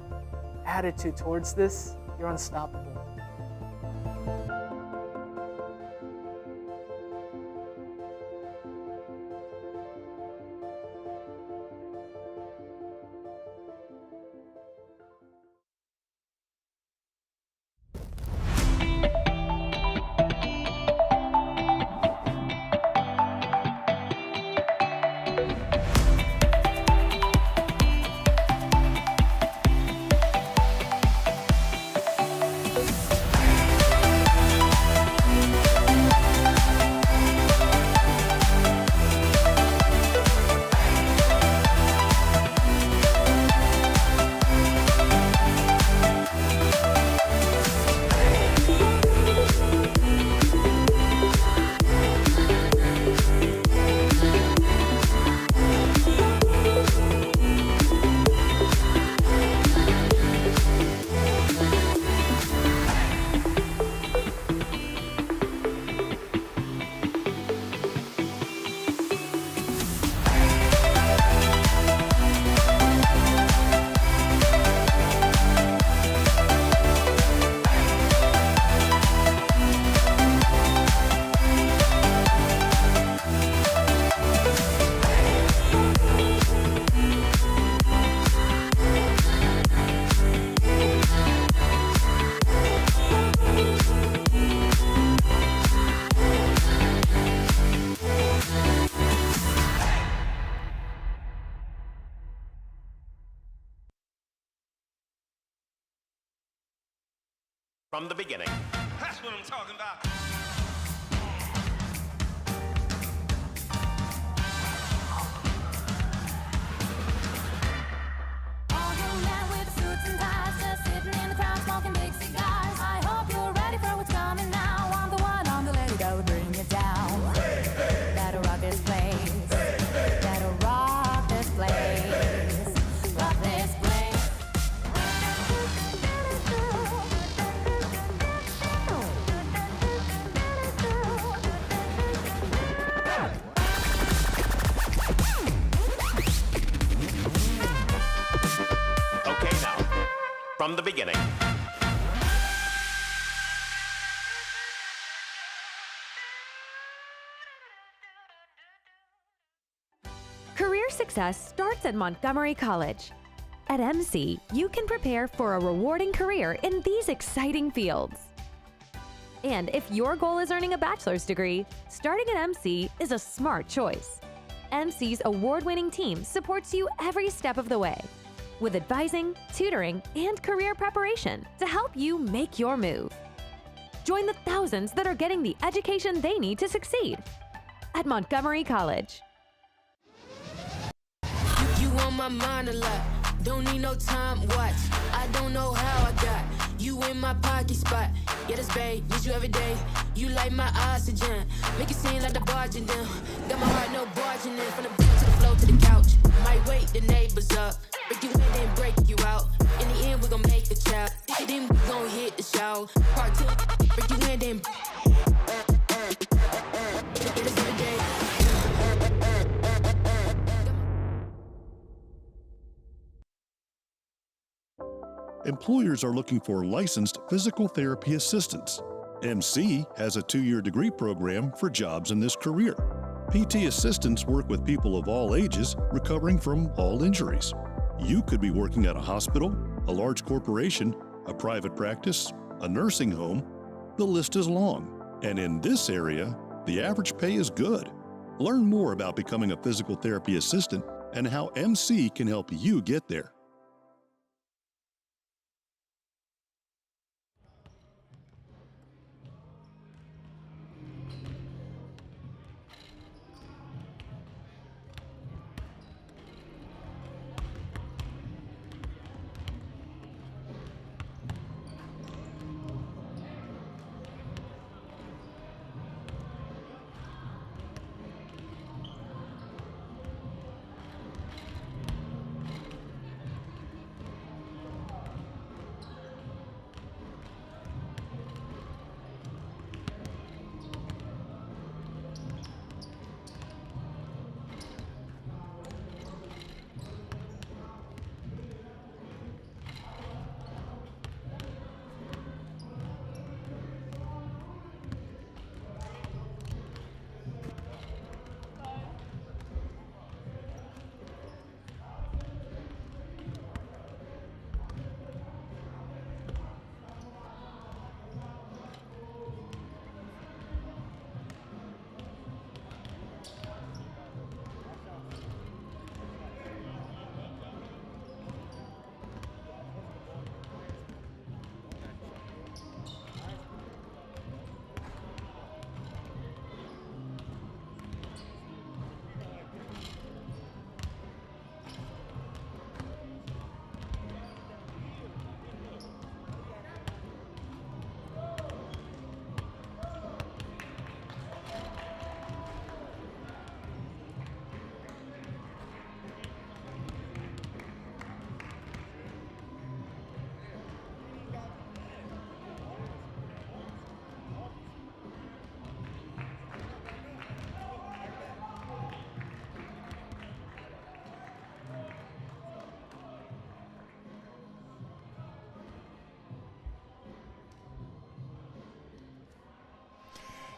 attitude towards this, you're unstoppable. From the beginning. That's what I'm talking about. All you men with suits and ties, just sitting in the crowd smoking big cigars. I hope you're ready for what's coming now. I'm the one, I'm the lady that will bring you down. That'll rock this place. That'll rock this place. Rock this place. Okay, now, from the beginning. Career success starts at Montgomery College. At MC, you can prepare for a rewarding career in these exciting fields. And if your goal is earning a bachelor's degree, starting at MC is a smart choice. MC's award-winning team supports you every step of the way, with advising, tutoring, and career preparation to help you make your move. Join the thousands that are getting the education they need to succeed at Montgomery College. You on my mind a lot. Don't need no time watch. I don't know how I got you in my pocket spot. Yeah, that's babe, need you every day. You like my oxygen. Make it seem like the barging down. Got my heart no barging in. From the beat to the floor to the couch. Might wake the neighbors up. Break you in and break you out. In the end, we gon' make the child. Then we gon' hit the show. Part two, break you in then. Yeah, that's every day. Employers are looking for licensed physical therapy assistants. MC has a 2-year degree program for jobs in this career. PT assistants work with people of all ages recovering from all injuries. You could be working at a hospital, a large corporation, a private practice, a nursing home. The list is long. And in this area, the average pay is good. Learn more about becoming a physical therapy assistant and how MC can help you get there.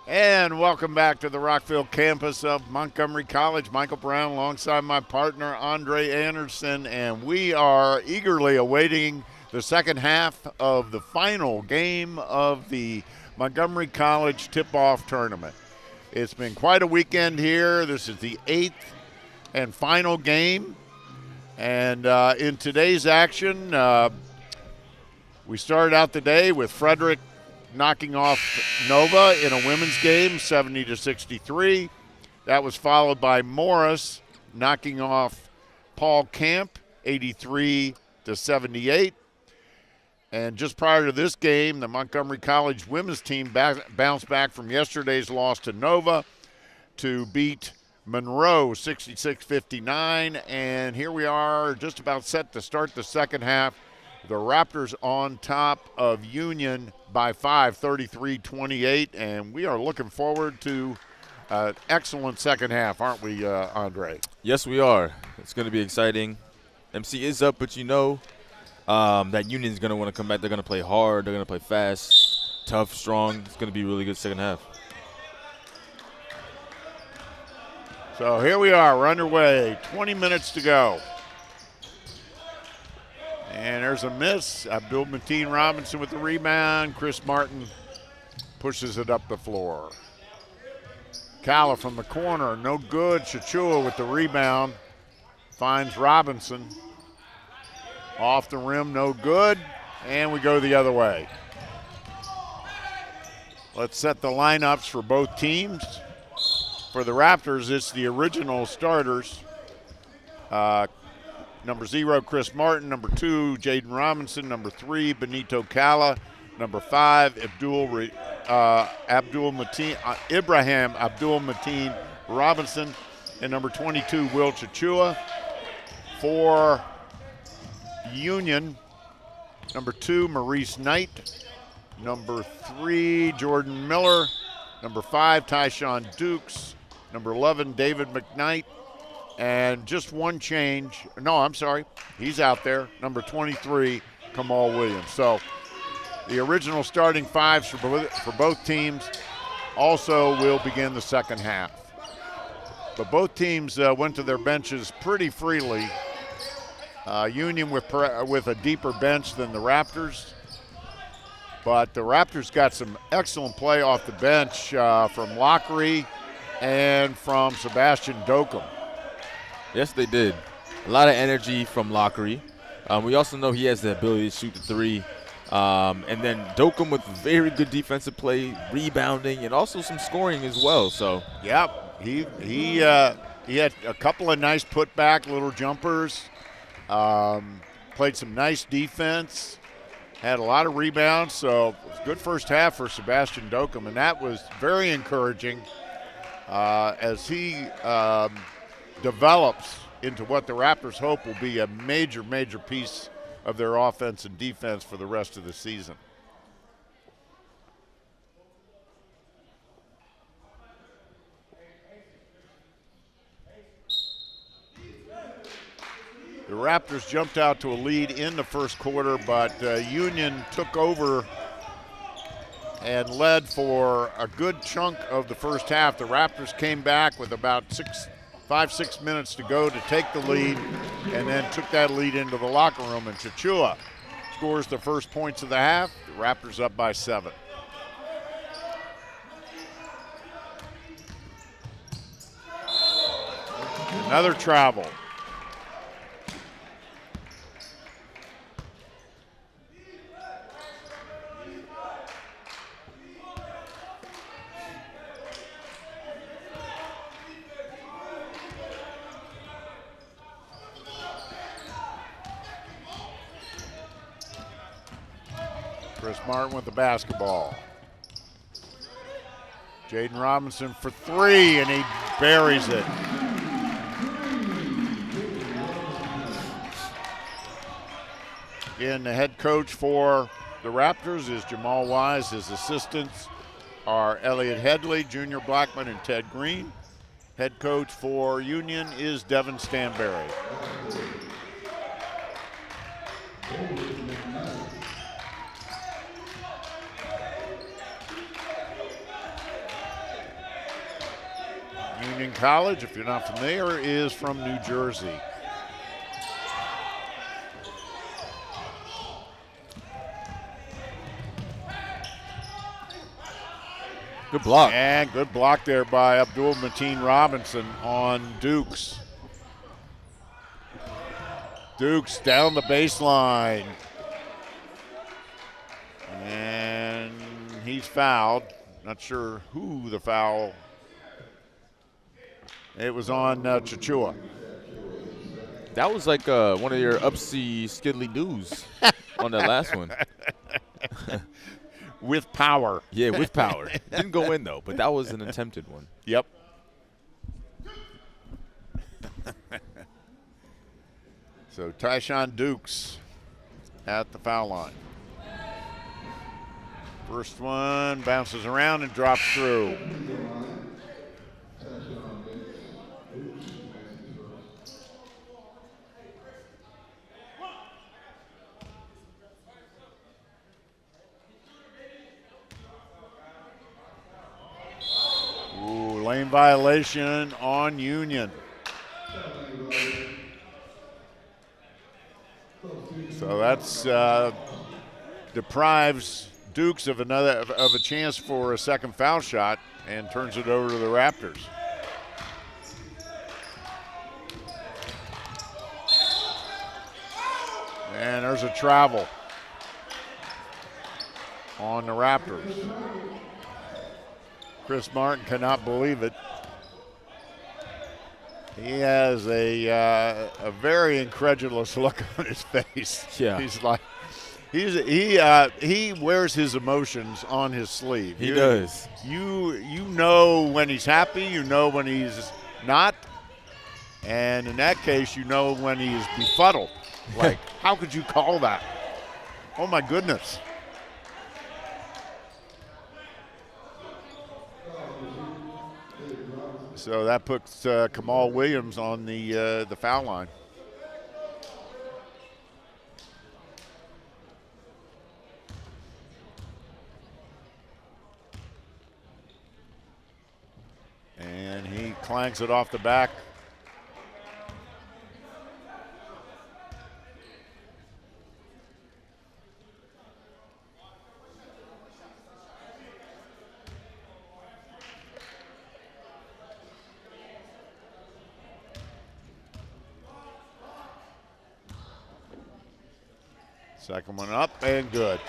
And welcome back to the Rockville campus of Montgomery College. Michael Brown alongside my partner, Andre Anderson, and we are eagerly awaiting the second half of the final game of the Montgomery College tip-off tournament. It's been quite a weekend here. This is the 8th and final game. And in today's action, We started out the day with Frederick knocking off Nova in a women's game, 70-63. That was followed by Morris knocking off Paul Camp, 83-78. And just prior to this game, the Montgomery College women's team bounced back from yesterday's loss to Nova to beat Monroe 66-59. And here we are just about set to start the second half. The Raptors on top of Union by 5, 33-28. And we are looking forward to an excellent second half, aren't we, Andre? Yes, we are. It's going to be exciting. MC is up, but you know that Union's going to want to come back. They're going to play hard. They're going to play fast, tough, strong. It's going to be a really good second half. So here we are. We're underway. 20 minutes to go. And there's a miss. Abdul Mateen Robinson with the rebound. Chris Martin pushes it up the floor. Calla from the corner. No good. Chachua with the rebound. Finds Robinson. Off the rim, no good, and we go the other way. Let's set the lineups for both teams. For the Raptors, it's the original starters. Number 0, Chris Martin. Number 2, Jaden Robinson. Number 3, Benito Calla. Number 5, Ibrahim Abdul Mateen Robinson. And number 22, Will Chachua. For Union, number 2, Maurice Knight. Number 3, Jordan Miller. Number 5, Tyshawn Dukes. Number 11, David McKnight. And just one change. No, I'm sorry. He's out there. Number 23, Kamal Williams. So the original starting fives for both teams also will begin the second half. But both teams went to their benches pretty freely. Union with a deeper bench than the Raptors. But the Raptors got some excellent play off the bench from Lockery and from Sebastian Dokum. Yes, they did. A lot of energy from Lockery. We also know he has the ability to shoot the three. And then Dokum with very good defensive play, rebounding, and also some scoring as well. So, yep, he had a couple of nice putback little jumpers. Played some nice defense, had a lot of rebounds, so it was a good first half for Sebastian Dokum, and that was very encouraging as he develops into what the Raptors hope will be a major, major piece of their offense and defense for the rest of the season. The Raptors jumped out to a lead in the first quarter, but Union took over and led for a good chunk of the first half. The Raptors came back with about 5-6 minutes to go to take the lead, and then took that lead into the locker room. And Chachua scores the first points of the half. The Raptors up by 7. Another travel. Chris Martin with the basketball. Jaden Robinson for 3, and he buries it. Again, the head coach for the Raptors is Jamal Wise. His assistants are Elliot Headley, Junior Blackman, and Ted Green. Head coach for Union is Devin Stanberry. Union College, if you're not familiar, is from New Jersey. Good block. And good block there by Abdul Mateen Robinson on Dukes. Dukes down the baseline. he's fouled. Not sure who the foul. It was on Chichua. That was like one of your upsy skidly doos on that last one. With power. Yeah, with power. Didn't go in, though, but that was an attempted one. Yep. So Tyshawn Dukes at the foul line. First one bounces around and drops through. Ooh, lane violation on Union. So that's deprives Dukes of a chance for a second foul shot and turns it over to the Raptors. And there's a travel on the Raptors. Chris Martin cannot believe it. He has a very incredulous look on his face. Yeah. He's like, he wears his emotions on his sleeve. He does. You know when he's happy, you know when he's not, and in that case, you know when he's befuddled. Like, how could you call that? Oh my goodness. So that puts Kamal Williams on the foul line. And he clanks it off the back. Second one up and good.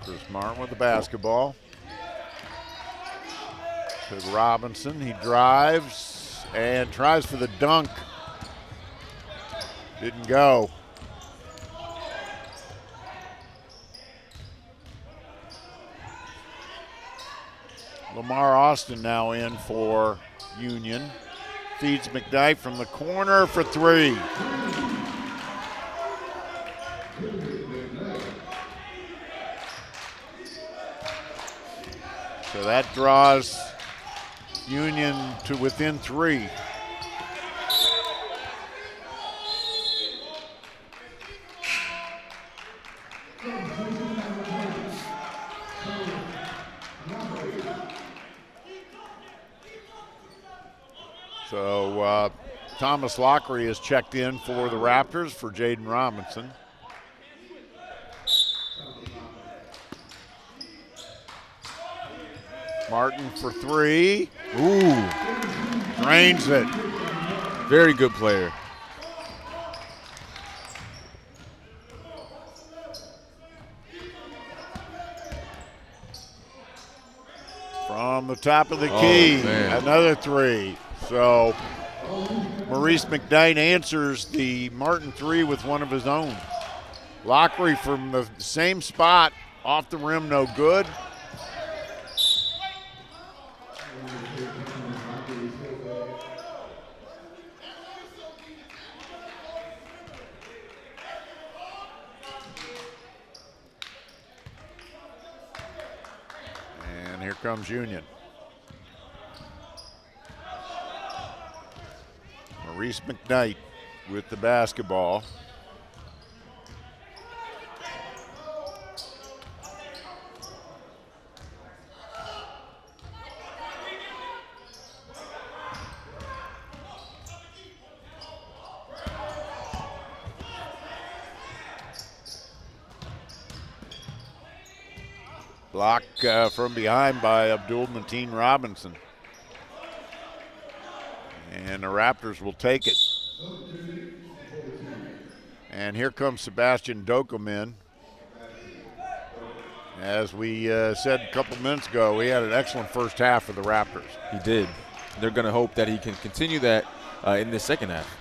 Chris Martin with the basketball. To Robinson, he drives and tries for the dunk. Didn't go. Lamar Austin now in for Union. Feeds McKnight from the corner for three. So that draws Union to within three. So Thomas Lockery is checked in for the Raptors for Jaden Robinson. Martin for three. Ooh. Drains it. Very good player. From the top of the key, another three. So Maurice McKnight answers the Martin three with one of his own. Lockery from the same spot, off the rim, no good. And here comes Union. Maurice McKnight with the basketball. Block from behind by Abdul Mateen Robinson. And the Raptors will take it. And here comes Sebastian Dokum in. As we said a couple minutes ago, he had an excellent first half for the Raptors. He did. They're going to hope that he can continue that in the second half.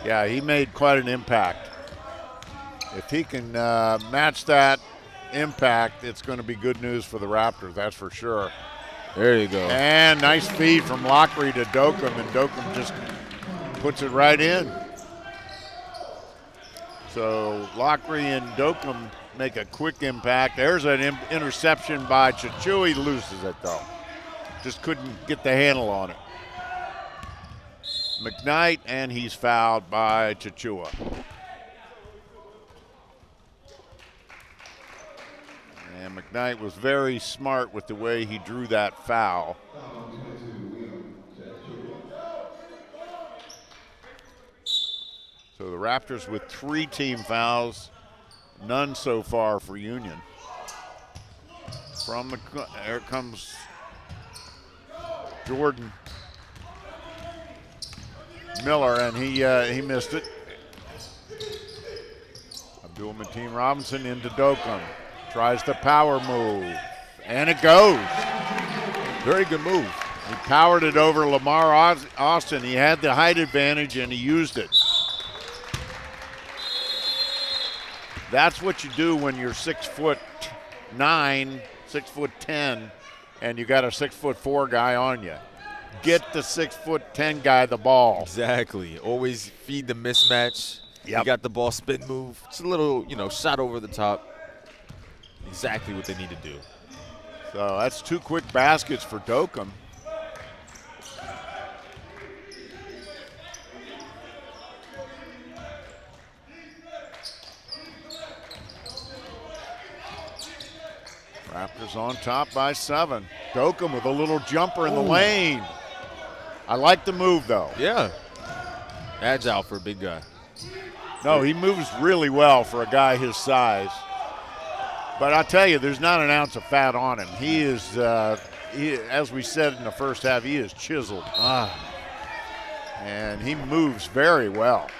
Yeah, he made quite an impact. If he can match that impact, it's going to be good news for the Raptors, that's for sure. There you go. And nice feed from Lockery to Dokum, and Dokum just puts it right in. So Lockery and Dokum make a quick impact. There's an interception by Chichu. He loses it, though. Just couldn't get the handle on it. McKnight, and he's fouled by Chichua. And McKnight was very smart with the way he drew that foul. So the Raptors with 3 team fouls, none so far for Union. There comes Jordan Miller, and he missed it. Abdul Mateen Robinson into Dokum. Tries the power move, and it goes. Very good move. He powered it over Lamar Austin. He had the height advantage, and he used it. That's what you do when you're 6'9", 6'10", and you got a 6'4" guy on you. Get the 6'10" guy the ball. Exactly. Always feed the mismatch. Yep. You got the ball spin move. It's a little, shot over the top. Exactly what they need to do. So that's 2 quick baskets for Dokum. Raptors on top by 7. Dokum with a little jumper in the lane. I like the move, though. Yeah. Agile for a big guy. No, he moves really well for a guy his size. But I'll tell you, there's not an ounce of fat on him. He is, as we said in the first half, he is chiseled. And he moves very well.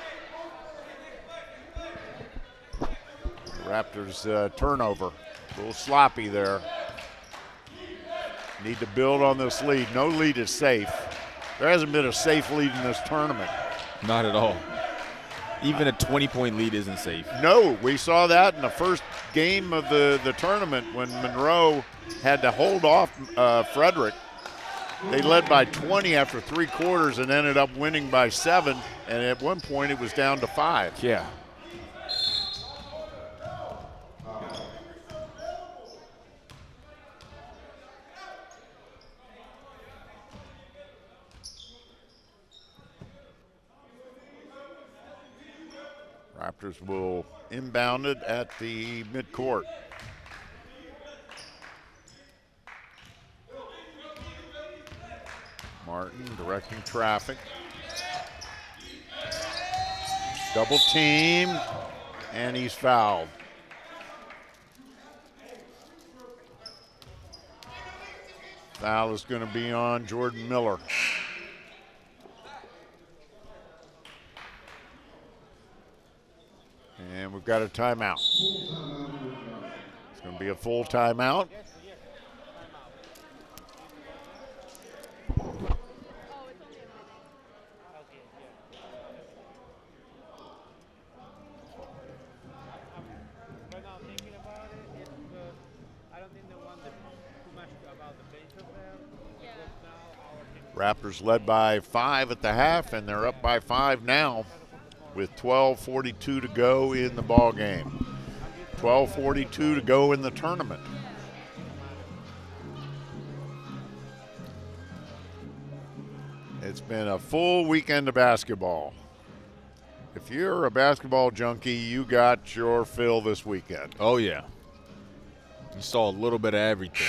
Raptors turnover. A little sloppy there. Need to build on this lead. No lead is safe. There hasn't been a safe lead in this tournament. Not at all. Even a 20-point lead isn't safe. No, we saw that in the first game of the tournament when Monroe had to hold off Frederick. They led by 20 after 3 quarters and ended up winning by 7, and at one point it was down to 5. Yeah. Raptors will inbound it at the midcourt. Martin directing traffic. Double team, and he's fouled. Foul is going to be on Jordan Miller. And we've got a timeout. It's going to be a full timeout. Raptors led by 5 at the half, and they're up by 5 now with 12:42 to go in the ball game. 12:42 to go in the tournament. It's been a full weekend of basketball. If you're a basketball junkie, you got your fill this weekend. Oh, yeah. You saw a little bit of everything.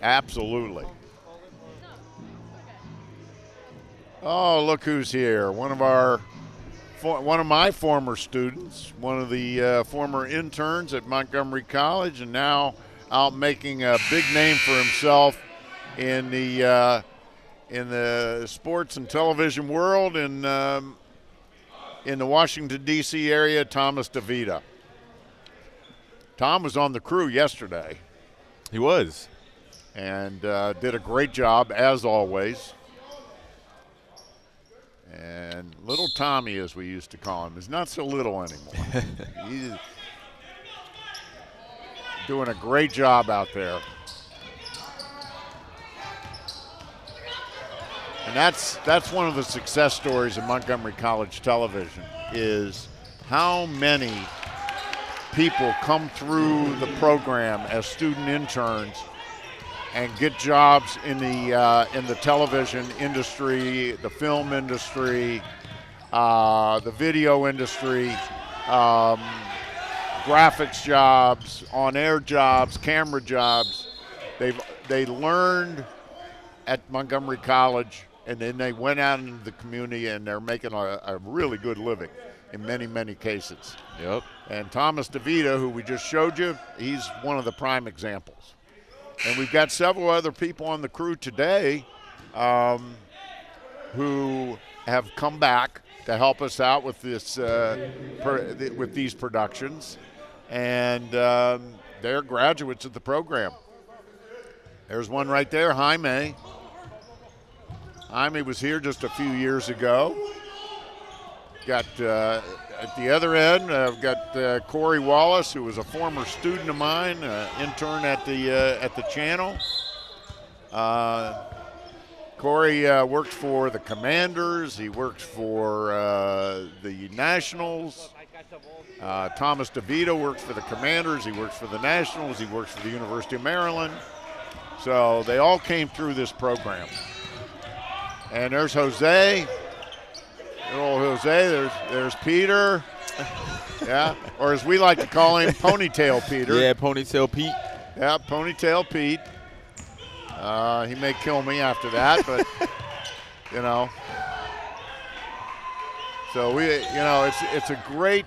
Absolutely. Oh, look who's here. One of my former students, one of the former interns at Montgomery College, and now out making a big name for himself in the in the sports and television world in the Washington, D.C. area, Thomas DeVita. Tom was on the crew yesterday. He was. And did a great job, as always. And little Tommy, as we used to call him, is not so little anymore. He's doing a great job out there. And that's one of the success stories of Montgomery College television, is how many people come through the program as student interns and get jobs in the television industry, the film industry, the video industry, graphics jobs, on-air jobs, camera jobs. They learned at Montgomery College, and then they went out into the community, and they're making a really good living in many, many cases. Yep. And Thomas DeVita, who we just showed you, he's one of the prime examples. And we've got several other people on the crew today who have come back to help us out with this with these productions, and they're graduates of the program. There's one right there, Jaime. Jaime was here just a few years ago. Got at the other end, I've got Corey Wallace, who was a former student of mine, intern at the channel. Corey worked for the Commanders. He worked for the Nationals. Thomas DeVita works for the Commanders. He works for the Nationals. He works for the University of Maryland. So they all came through this program. And there's Jose. Good old Jose. There's Peter. Yeah, or as we like to call him, Ponytail Peter. Yeah, Ponytail Pete. Yeah, Ponytail Pete. He may kill me after that, but you know. So it's a great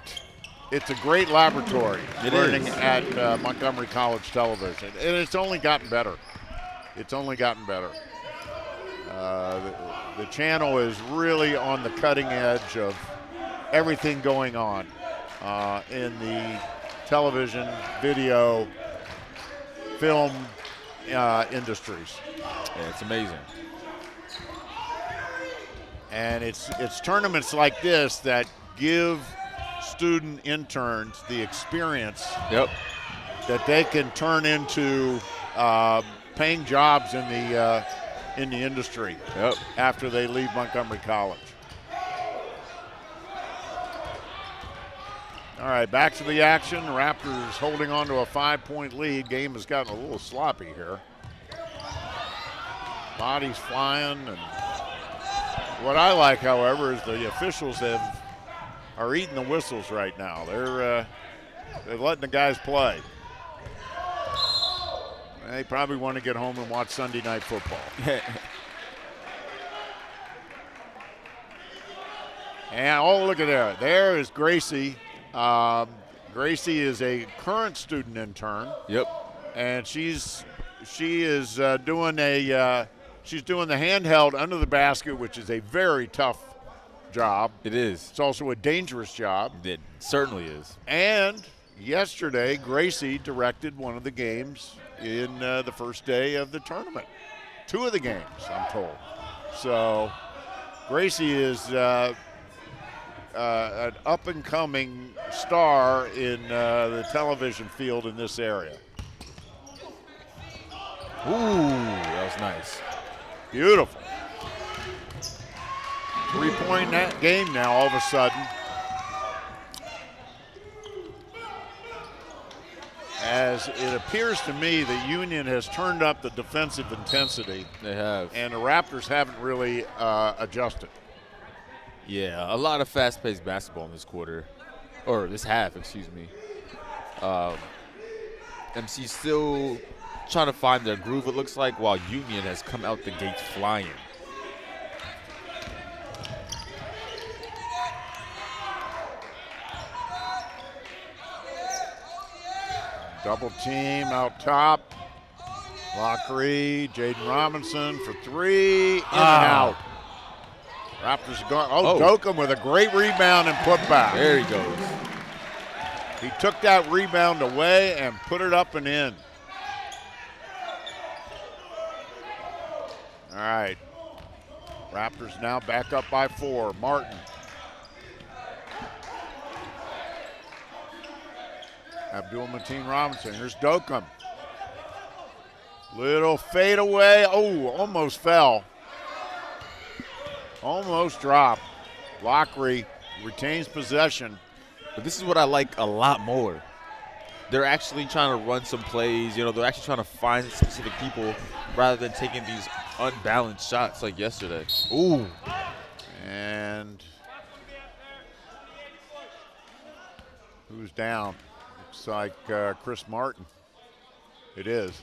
laboratory learning at Montgomery College Television, and it's only gotten better. It's only gotten better. The channel is really on the cutting edge of everything going on in the television, video, film industries. Yeah, it's amazing. And it's tournaments like this that give student interns the experience that they can turn into paying jobs in the industry after they leave Montgomery College. All right, back to the action. Raptors holding on to a 5-point lead. Game has gotten a little sloppy here. Bodies flying, and what I like, however, is the officials are eating the whistles right now. They're letting the guys play. They probably want to get home and watch Sunday Night Football. And look at there. There is Gracie. Gracie is a current student intern. Yep. And she is doing she's doing the handheld under the basket, which is a very tough job. It is. It's also a dangerous job. It certainly is. And yesterday, Gracie directed one of the games in the first day of the tournament. 2 of the games, I'm told. So Gracie is an up-and-coming star in the television field in this area. Ooh, that was nice. Beautiful. 3-point game now all of a sudden. As it appears to me that Union has turned up the defensive intensity. They have. And the Raptors haven't really adjusted. Yeah, a lot of fast-paced basketball in this quarter, or this half, excuse me. MC still trying to find their groove, it looks like, while Union has come out the gates flying. Double team out top. Lockery, Jaden Robinson for three, in and out. Raptors are going. Dokum with a great rebound and putback. There he goes. He took that rebound away and put it up and in. All right. Raptors now back up by 4. Martin. Abdul Mateen Robinson. Here's Dokum. Little fade away. Oh, almost fell. Almost dropped. Lockery retains possession. But this is what I like a lot more. They're actually trying to run some plays. You know, they're actually trying to find specific people rather than taking these unbalanced shots like yesterday. Ooh. And who's down? Looks like Chris Martin. It is.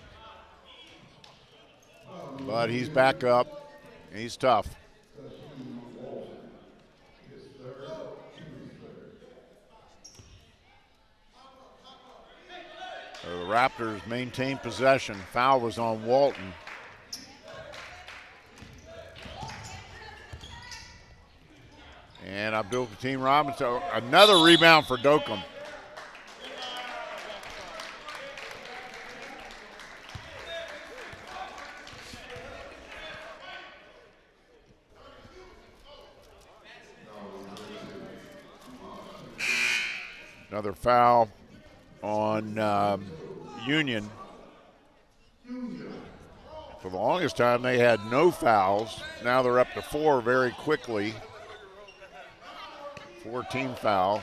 But he's back up. He's tough. So the Raptors maintain possession. Foul was on Walton. And Abdul Mateen Robinson, another rebound for Dokum. Another foul on Union. For the longest time, they had no fouls. Now they're up to 4 very quickly. 4 team fouls.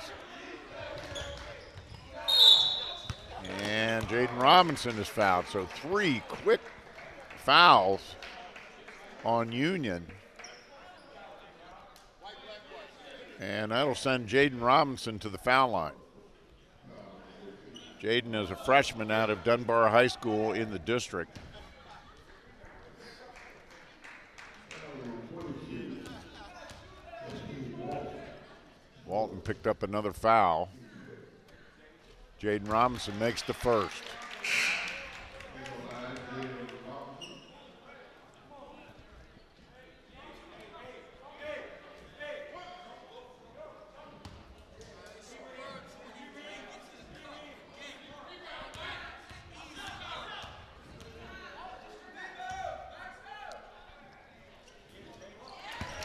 And Jaden Robinson is fouled. So 3 quick fouls on Union. And that'll send Jaden Robinson to the foul line. Jaden is a freshman out of Dunbar High School in the district. Walton picked up another foul. Jaden Robinson makes the first.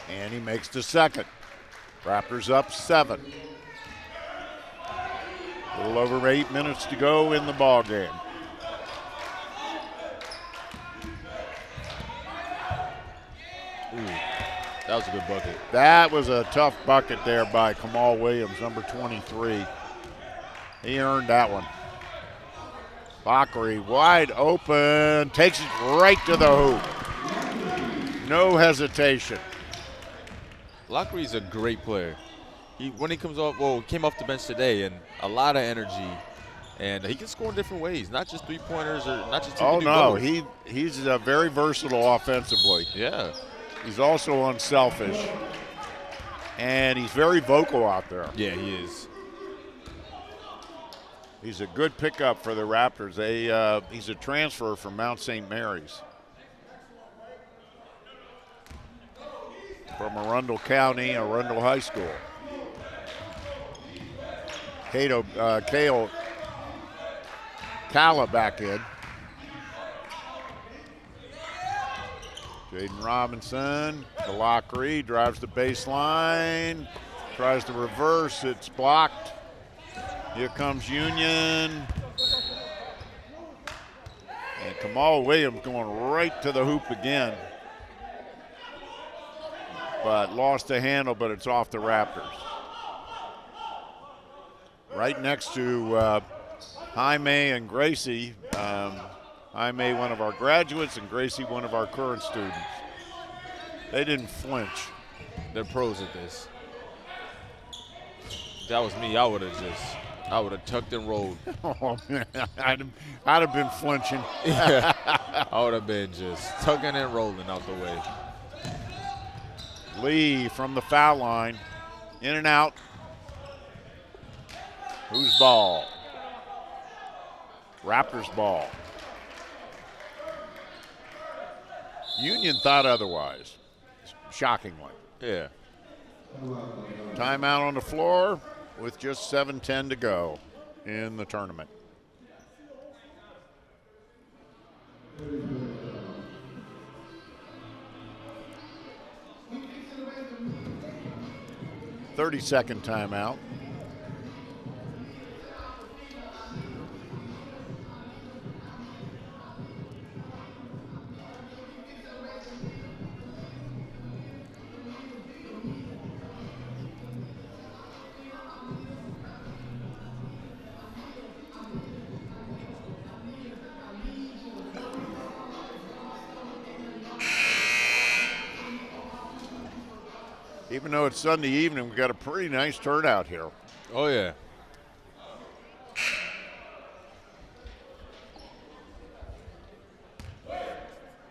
And he makes the second. Raptors up 7. A little over 8 minutes to go in the ball game. Ooh, that was a good bucket. That was a tough bucket there by Kamal Williams, number 23. He earned that one. Lockery wide open, takes it right to the hoop. No hesitation. Lockery's a great player. When he comes off, came off the bench today, and a lot of energy, and he can score in different ways, not just 3-pointers or not just. Oh no, he's very versatile offensively. Yeah, he's also unselfish, and he's very vocal out there. Yeah, he is. He's a good pickup for the Raptors. He's a transfer from Mount St. Mary's. From Arundel County, Arundel High School. Kale Calla back in. Jaden Robinson, the Lockery, drives the baseline, tries to reverse, it's blocked. Here comes Union. And Kamal Williams going right to the hoop again. But lost the handle, but it's off the Raptors. Right next to Jaime and Gracie. Jaime, one of our graduates, and Gracie, one of our current students. They didn't flinch. They're pros at this. If that was me, I would have tucked and rolled. Oh man, I'd have been flinching. Yeah, I would have been just tucking and rolling out the way. Lee from the foul line, in and out. Whose ball? Raptors ball. Union thought otherwise, shockingly. Yeah. Timeout on the floor with just 7:10 to go in the tournament. "30-second timeout. Even though it's Sunday evening, we've got a pretty nice turnout here. Oh, yeah.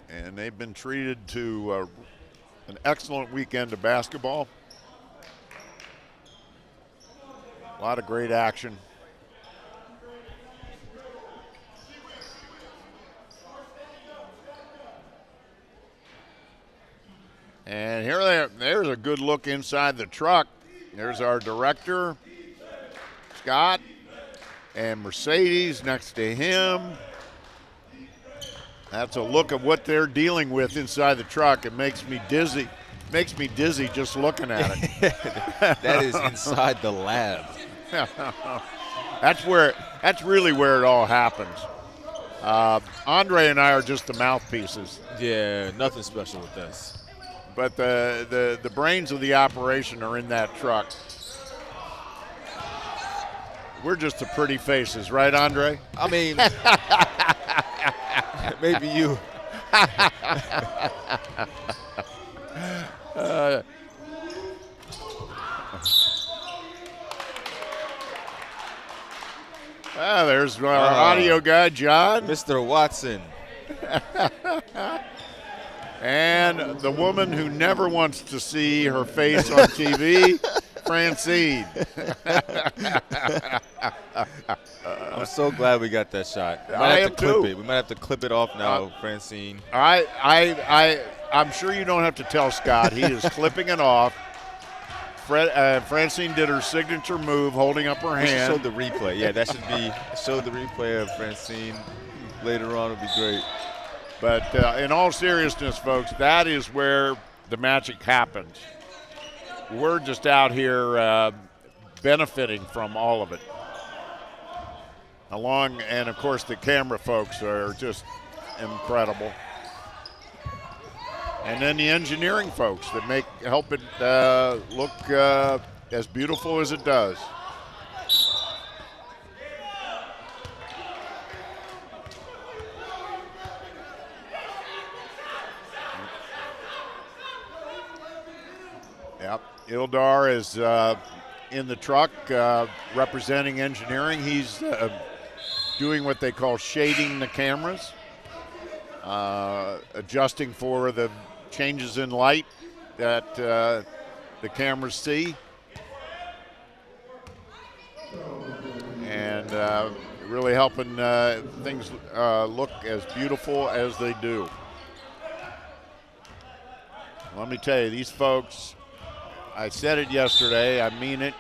And they've been treated to an excellent weekend of basketball. A lot of great action. And here there's a good look inside the truck. There's our director, Scott, and Mercedes next to him. That's a look of what they're dealing with inside the truck. It makes me dizzy. Makes me dizzy just looking at it. That is inside the lab. That's really where it all happens. Andre and I are just the mouthpieces. Yeah, nothing special with this. But the brains of the operation are in that truck. We're just the pretty faces, right, Andre? I mean, maybe you. There's our audio guy, John. Mr. Watson. And the woman who never wants to see her face on TV, Francine. I'm so glad we got that shot. I am too. We might have to clip it off now, Francine. I'm sure you don't have to tell Scott. He is clipping it off. Francine did her signature move, holding up her hand. Show the replay. Yeah, that should be show the replay of Francine later on. Would be great. But in all seriousness, folks, that is where the magic happens. We're just out here benefiting from all of it. And of course, the camera folks are just incredible. And then the engineering folks that help it look as beautiful as it does. Yep, Ildar is in the truck representing engineering. He's doing what they call shading the cameras, adjusting for the changes in light that the cameras see, and really helping things look as beautiful as they do. Let me tell you, these folks, I said it yesterday, I mean it.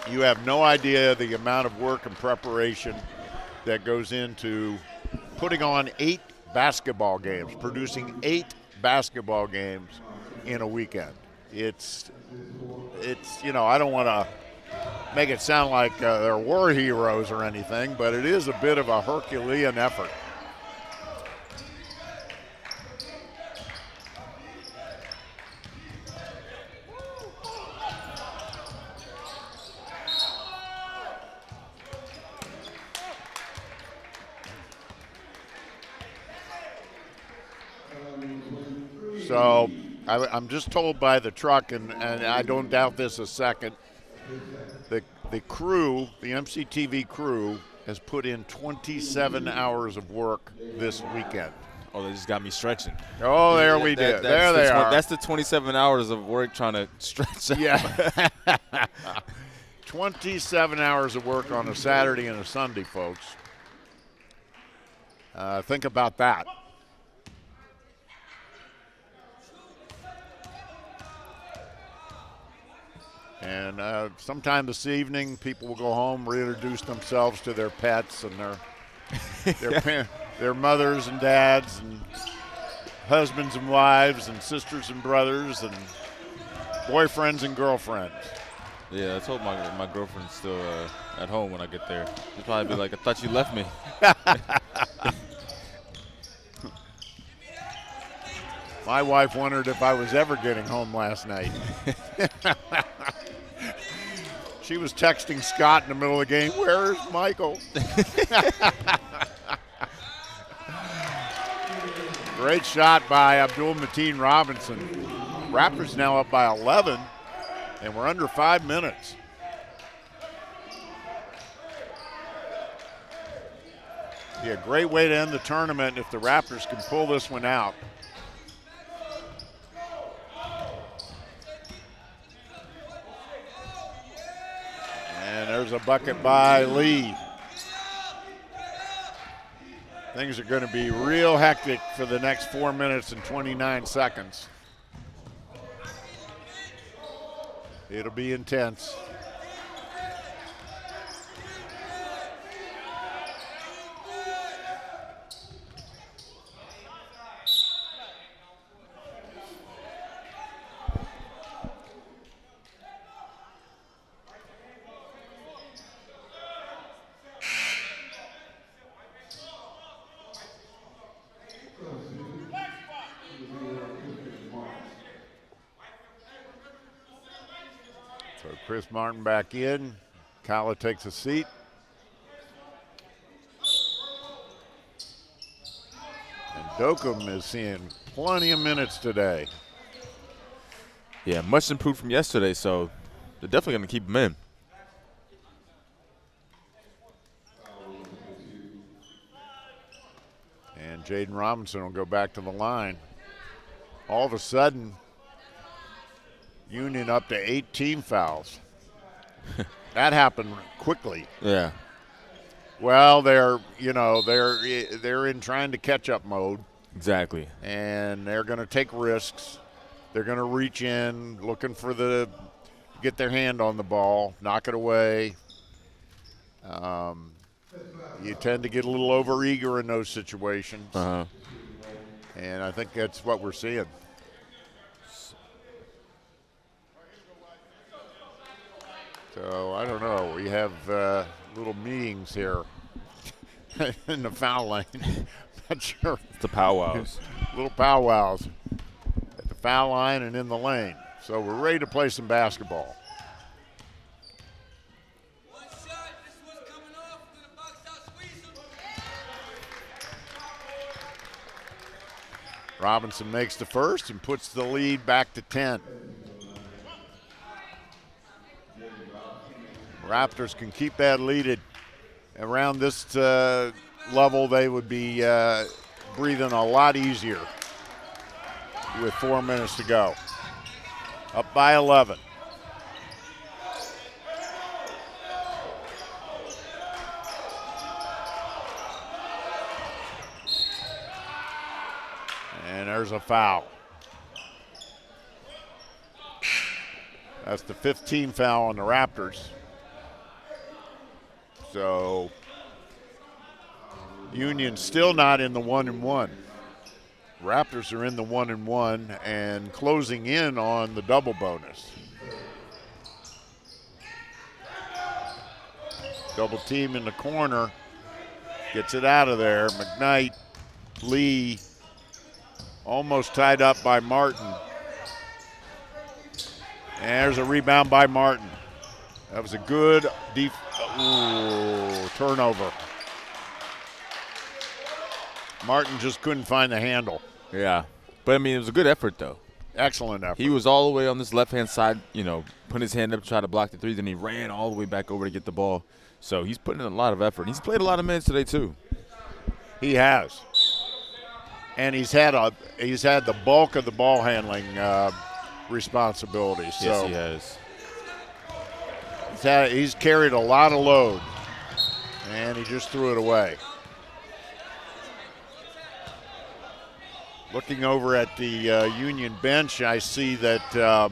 You have no idea the amount of work and preparation that goes into putting on 8 basketball games, producing 8 basketball games in a weekend. It's I don't want to make it sound like they're war heroes or anything, but it is a bit of a Herculean effort. So I'm just told by the truck, and I don't doubt this a second, the crew, the MCTV crew, has put in 27 hours of work this weekend. Oh, they just got me stretching. Oh, there we did. There they are. That's the 27 hours of work trying to stretch out. Yeah. 27 hours of work on a Saturday and a Sunday, folks. Think about that. And sometime this evening, people will go home, reintroduce themselves to their pets and their mothers and dads and husbands and wives and sisters and brothers and boyfriends and girlfriends. Yeah, I told my girlfriend's still at home when I get there. She'll probably be like, I thought you left me. My wife wondered if I was ever getting home last night. She was texting Scott in the middle of the game, "Where's Michael?" Great shot by Abdul Mateen Robinson. Raptors now up by 11, and we're under 5 minutes. Be a great way to end the tournament if the Raptors can pull this one out. And there's a bucket by Lee. Things are going to be real hectic for the next 4 minutes and 29 seconds. It'll be intense. So Chris Martin back in. Kala takes a seat. And Dokum is seeing plenty of minutes today. Yeah, much improved from yesterday, so they're definitely going to keep him in. And Jaden Robinson will go back to the line. All of a sudden, Union up to 18 fouls. That happened quickly. Yeah. Well, they're in trying to catch up mode. Exactly. And they're going to take risks. They're going to reach in, looking for get their hand on the ball, knock it away. You tend to get a little overeager in those situations. Uh-huh. And I think that's what we're seeing. So, I don't know. We have little meetings here in the foul line. Not sure. It's the powwows. Little powwows at the foul line and in the lane. So, we're ready to play some basketball. Robinson makes the first and puts the lead back to 10. Raptors can keep that lead around this level. They would be breathing a lot easier with 4 minutes to go. Up by 11. And there's a foul. That's the 15th foul on the Raptors. So Union still not in the 1-and-1. Raptors are in the 1-and-1 and closing in on the double bonus. Double team in the corner. Gets it out of there. McKnight, Lee, almost tied up by Martin. And there's a rebound by Martin. That was a good turnover. Martin just couldn't find the handle. Yeah. But, I mean, it was a good effort, though. Excellent effort. He was all the way on this left-hand side, putting his hand up to try to block the three. Then he ran all the way back over to get the ball. So he's putting in a lot of effort. He's played a lot of minutes today, too. He has. And he's had the bulk of the ball handling responsibilities. Yes, so he has. He's carried a lot of load, and he just threw it away. Looking over at the Union bench, I see that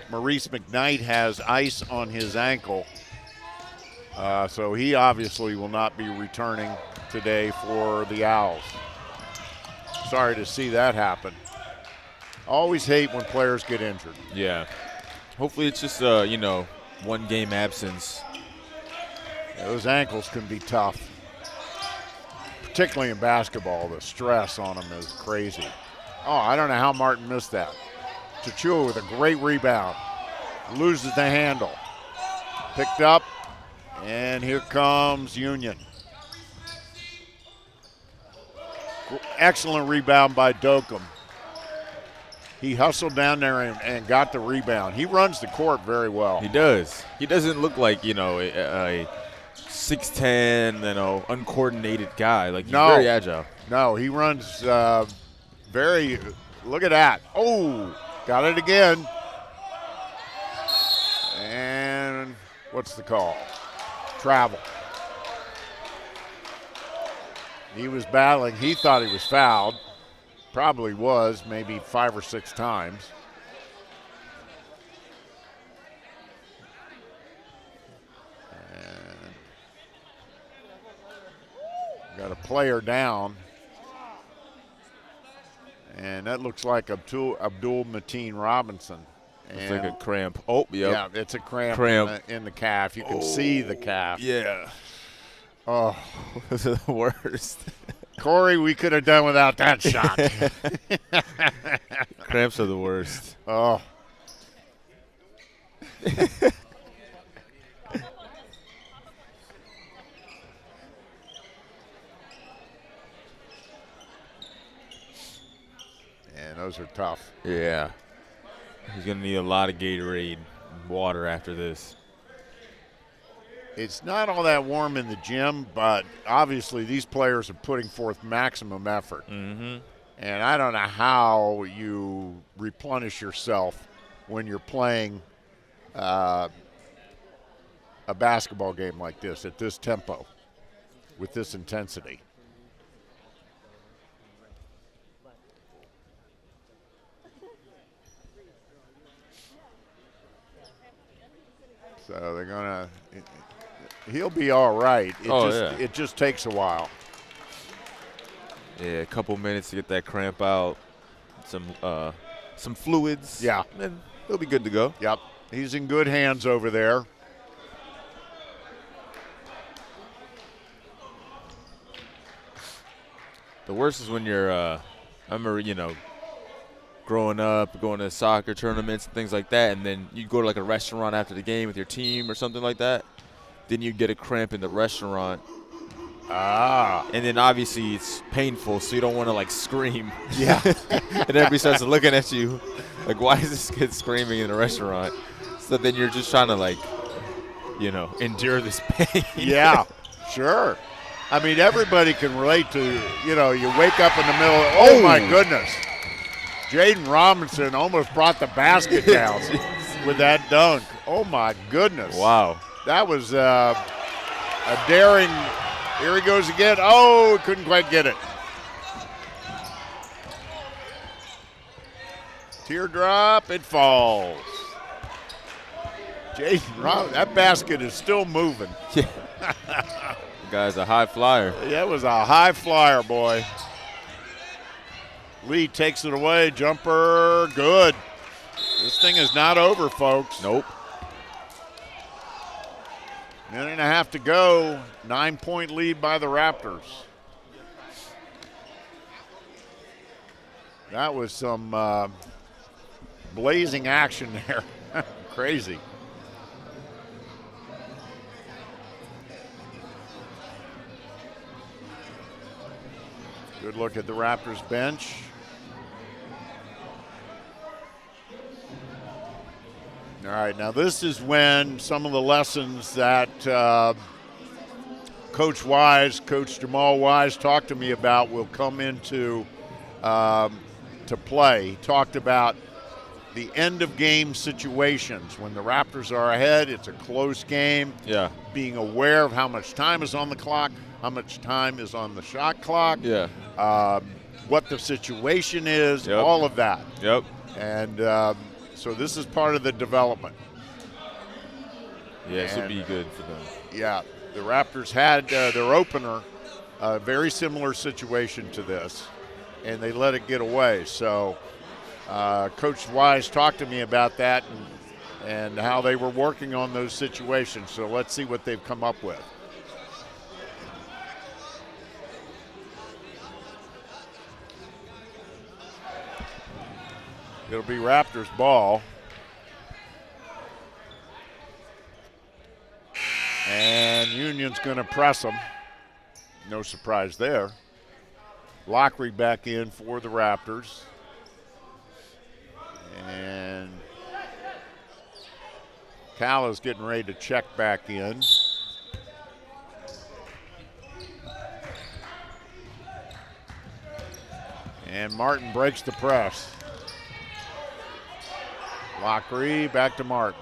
Maurice McKnight has ice on his ankle. So he obviously will not be returning today for the Owls. Sorry to see that happen. Always hate when players get injured. Yeah. Hopefully it's just, 1 game absence. Yeah, those ankles can be tough. Particularly in basketball, the stress on them is crazy. Oh, I don't know how Martin missed that. Chachua with a great rebound. Loses the handle. Picked up, and here comes Union. Excellent rebound by Dokum. He hustled down there and got the rebound. He runs the court very well. He does. He doesn't look like, a 6'10", uncoordinated guy. Like, he's very agile. No, he runs very – look at that. Oh, got it again. And what's the call? Travel. He was battling. He thought he was fouled. Probably was, maybe 5 or 6 times. And got a player down. And that looks like Abdul Mateen Robinson. It's like a cramp. Oh, yep. Yeah, it's a cramp. In the calf. You can see the calf. Yeah. Oh, this is the worst. Corey, we could have done without that shot. Cramps are the worst. Oh. And those are tough. Yeah. He's going to need a lot of Gatorade and water after this. It's not all that warm in the gym, but obviously these players are putting forth maximum effort. Mm-hmm. And I don't know how you replenish yourself when you're playing a basketball game like this at this tempo with this intensity. So they're going to – he'll be all right. It just takes a while. Yeah, a couple minutes to get that cramp out. Some fluids. Yeah. And he'll be good to go. Yep. He's in good hands over there. The worst is when you're I remember, growing up, going to soccer tournaments and things like that, and then you go to like a restaurant after the game with your team or something like that. Then you get a cramp in the restaurant. And then obviously it's painful, so you don't want to like scream. Yeah. And everybody starts looking at you like, why is this kid screaming in a restaurant? So then you're just trying to like, endure this pain. Yeah, sure. I mean, everybody can relate to, you wake up in the middle. Oh my goodness. Jaden Robinson almost brought the basket down with that dunk. Oh my goodness. Wow. That was a daring. Here he goes again. Oh, couldn't quite get it. Teardrop, it falls. Jaden Robinson, that basket is still moving. Yeah. The guy's a high flyer. Yeah, it was a high flyer, boy. Lee takes it away. Jumper, good. This thing is not over, folks. Nope. Minute and a half to go. 9-point lead by the Raptors. That was some blazing action there. Crazy. Good look at the Raptors bench. All right, now this is when some of the lessons that Coach Jamal Wise talked to me about will come into to play. He talked about the end of game situations. When the Raptors are ahead, it's a close game. Yeah. Being aware of how much time is on the clock, how much time is on the shot clock. Yeah. What the situation is, all of that. Yep. And So this is part of the development. Yeah, it should be good for them. Yeah, the Raptors had their opener, a very similar situation to this, and they let it get away. So Coach Wise talked to me about that and how they were working on those situations. So let's see what they've come up with. It'll be Raptors ball. And Union's going to press them. No surprise there. Lockery back in for the Raptors. And Callow's getting ready to check back in. And Martin breaks the press. Lockery back to Martin.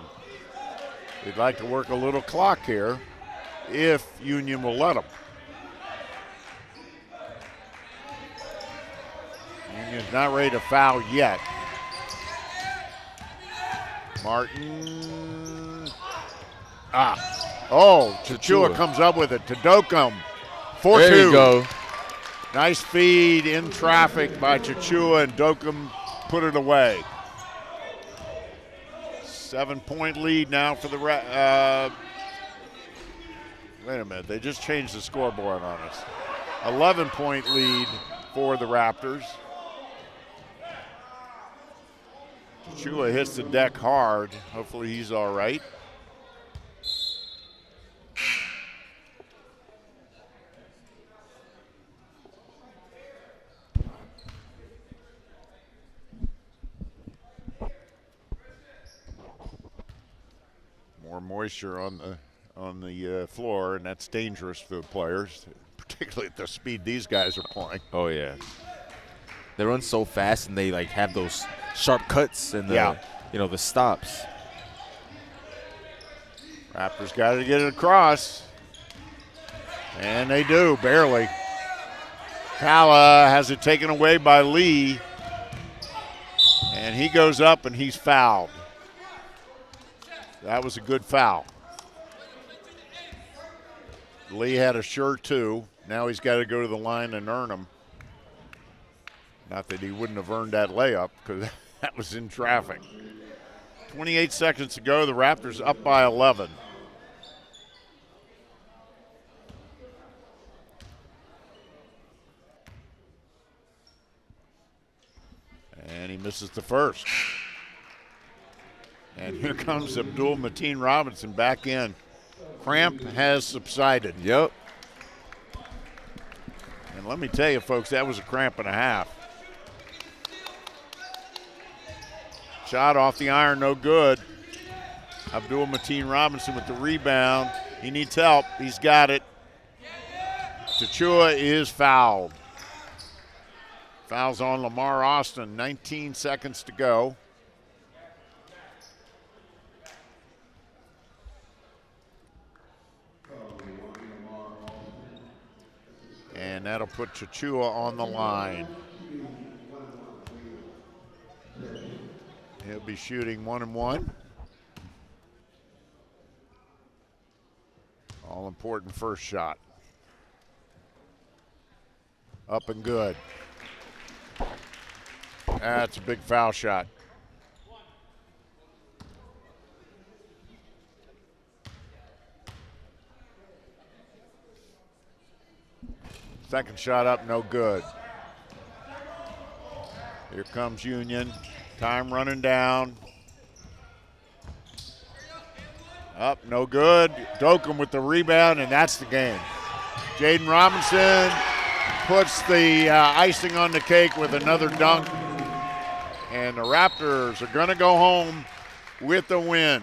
They'd like to work a little clock here if Union will let them. Union's not ready to foul yet. Martin. Chachua comes up with it to Dokum. 4-2. There you go. Nice feed in traffic by Chachua, and Dokum put it away. 7-point lead now for the wait a minute, they just changed the scoreboard on us. 11-point lead for the Raptors. Chua hits the deck hard. Hopefully he's all right. More moisture on the floor, and that's dangerous for the players, particularly at the speed these guys are playing. Oh yeah, they run so fast, and they like have those sharp cuts and the the stops. Raptors got to get it across, and they do barely. Kala has it taken away by Lee, and he goes up and he's fouled. That was a good foul. Lee had a sure two. Now he's got to go to the line and earn them. Not that he wouldn't have earned that layup because that was in traffic. 28 seconds to go. The Raptors up by 11. And he misses the first. And here comes Abdul Mateen Robinson back in. Cramp has subsided. Yep. And let me tell you, folks, that was a cramp and a half. Shot off the iron, no good. Abdul Mateen Robinson with the rebound. He needs help. He's got it. Chachua is fouled. Fouls on Lamar Austin. 19 seconds to go. And that'll put Chachua on the line. He'll be shooting 1-1. All important first shot. Up and good. That's a big foul shot. Second shot up, no good. Here comes Union. Time running down. Up, no good. Dokum with the rebound, and that's the game. Jaden Robinson puts the icing on the cake with another dunk. And the Raptors are going to go home with the win.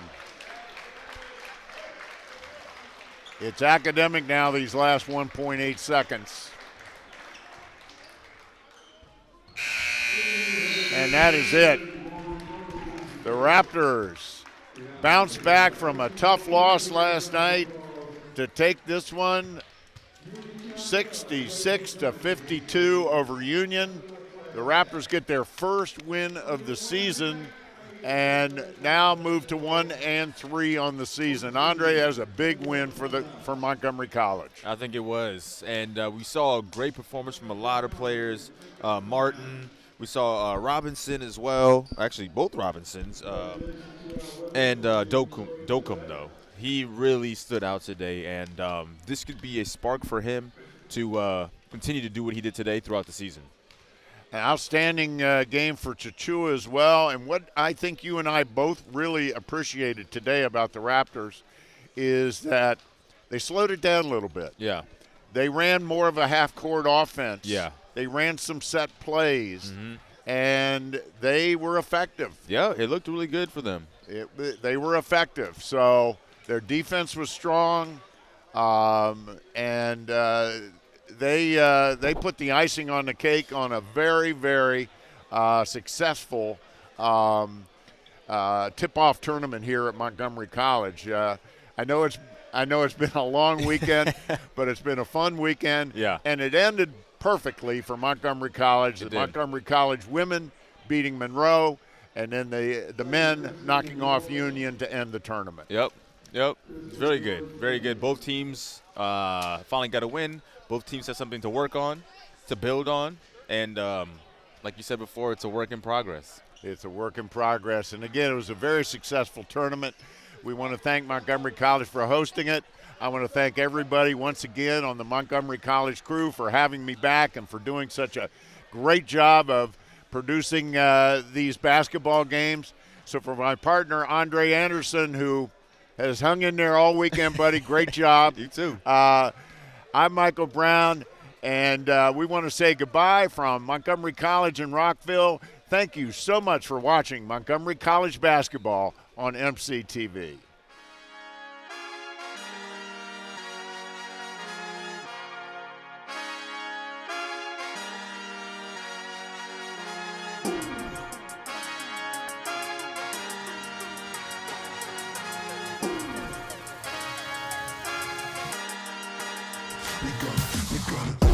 It's academic now, these last 1.8 seconds. And that is it. The Raptors bounce back from a tough loss last night to take this one 66-52 over Union. The Raptors get their first win of the season and now moved to 1-3 on the season. Andre, has a big win for Montgomery College. I think it was, and we saw a great performance from a lot of players. Martin, we saw Robinson as well. Actually, both Robinsons, and Dokum though. He really stood out today, and this could be a spark for him to continue to do what he did today throughout the season. An outstanding game for Chachua as well. And what I think you and I both really appreciated today about the Raptors is that they slowed it down a little bit. Yeah. They ran more of a half-court offense. Yeah. They ran some set plays, and they were effective. Yeah, it looked really good for them. They were effective. So their defense was strong, and they put the icing on the cake on a very, very successful tip-off tournament here at Montgomery College. I know it's been a long weekend, but it's been a fun weekend. Yeah. And it ended perfectly for Montgomery College. Montgomery College women beating Monroe, and then the men knocking off Union to end the tournament. Yep. Very good. Very good. Both teams finally got a win. Both teams have something to work on, to build on, and like you said before, it's a work in progress. It's a work in progress. And, again, it was a very successful tournament. We want to thank Montgomery College for hosting it. I want to thank everybody once again on the Montgomery College crew for having me back and for doing such a great job of producing these basketball games. So for my partner, Andre Anderson, who has hung in there all weekend, buddy, great job. You too. I'm Michael Brown, and we want to say goodbye from Montgomery College in Rockville. Thank you so much for watching Montgomery College basketball on MCTV. We gonna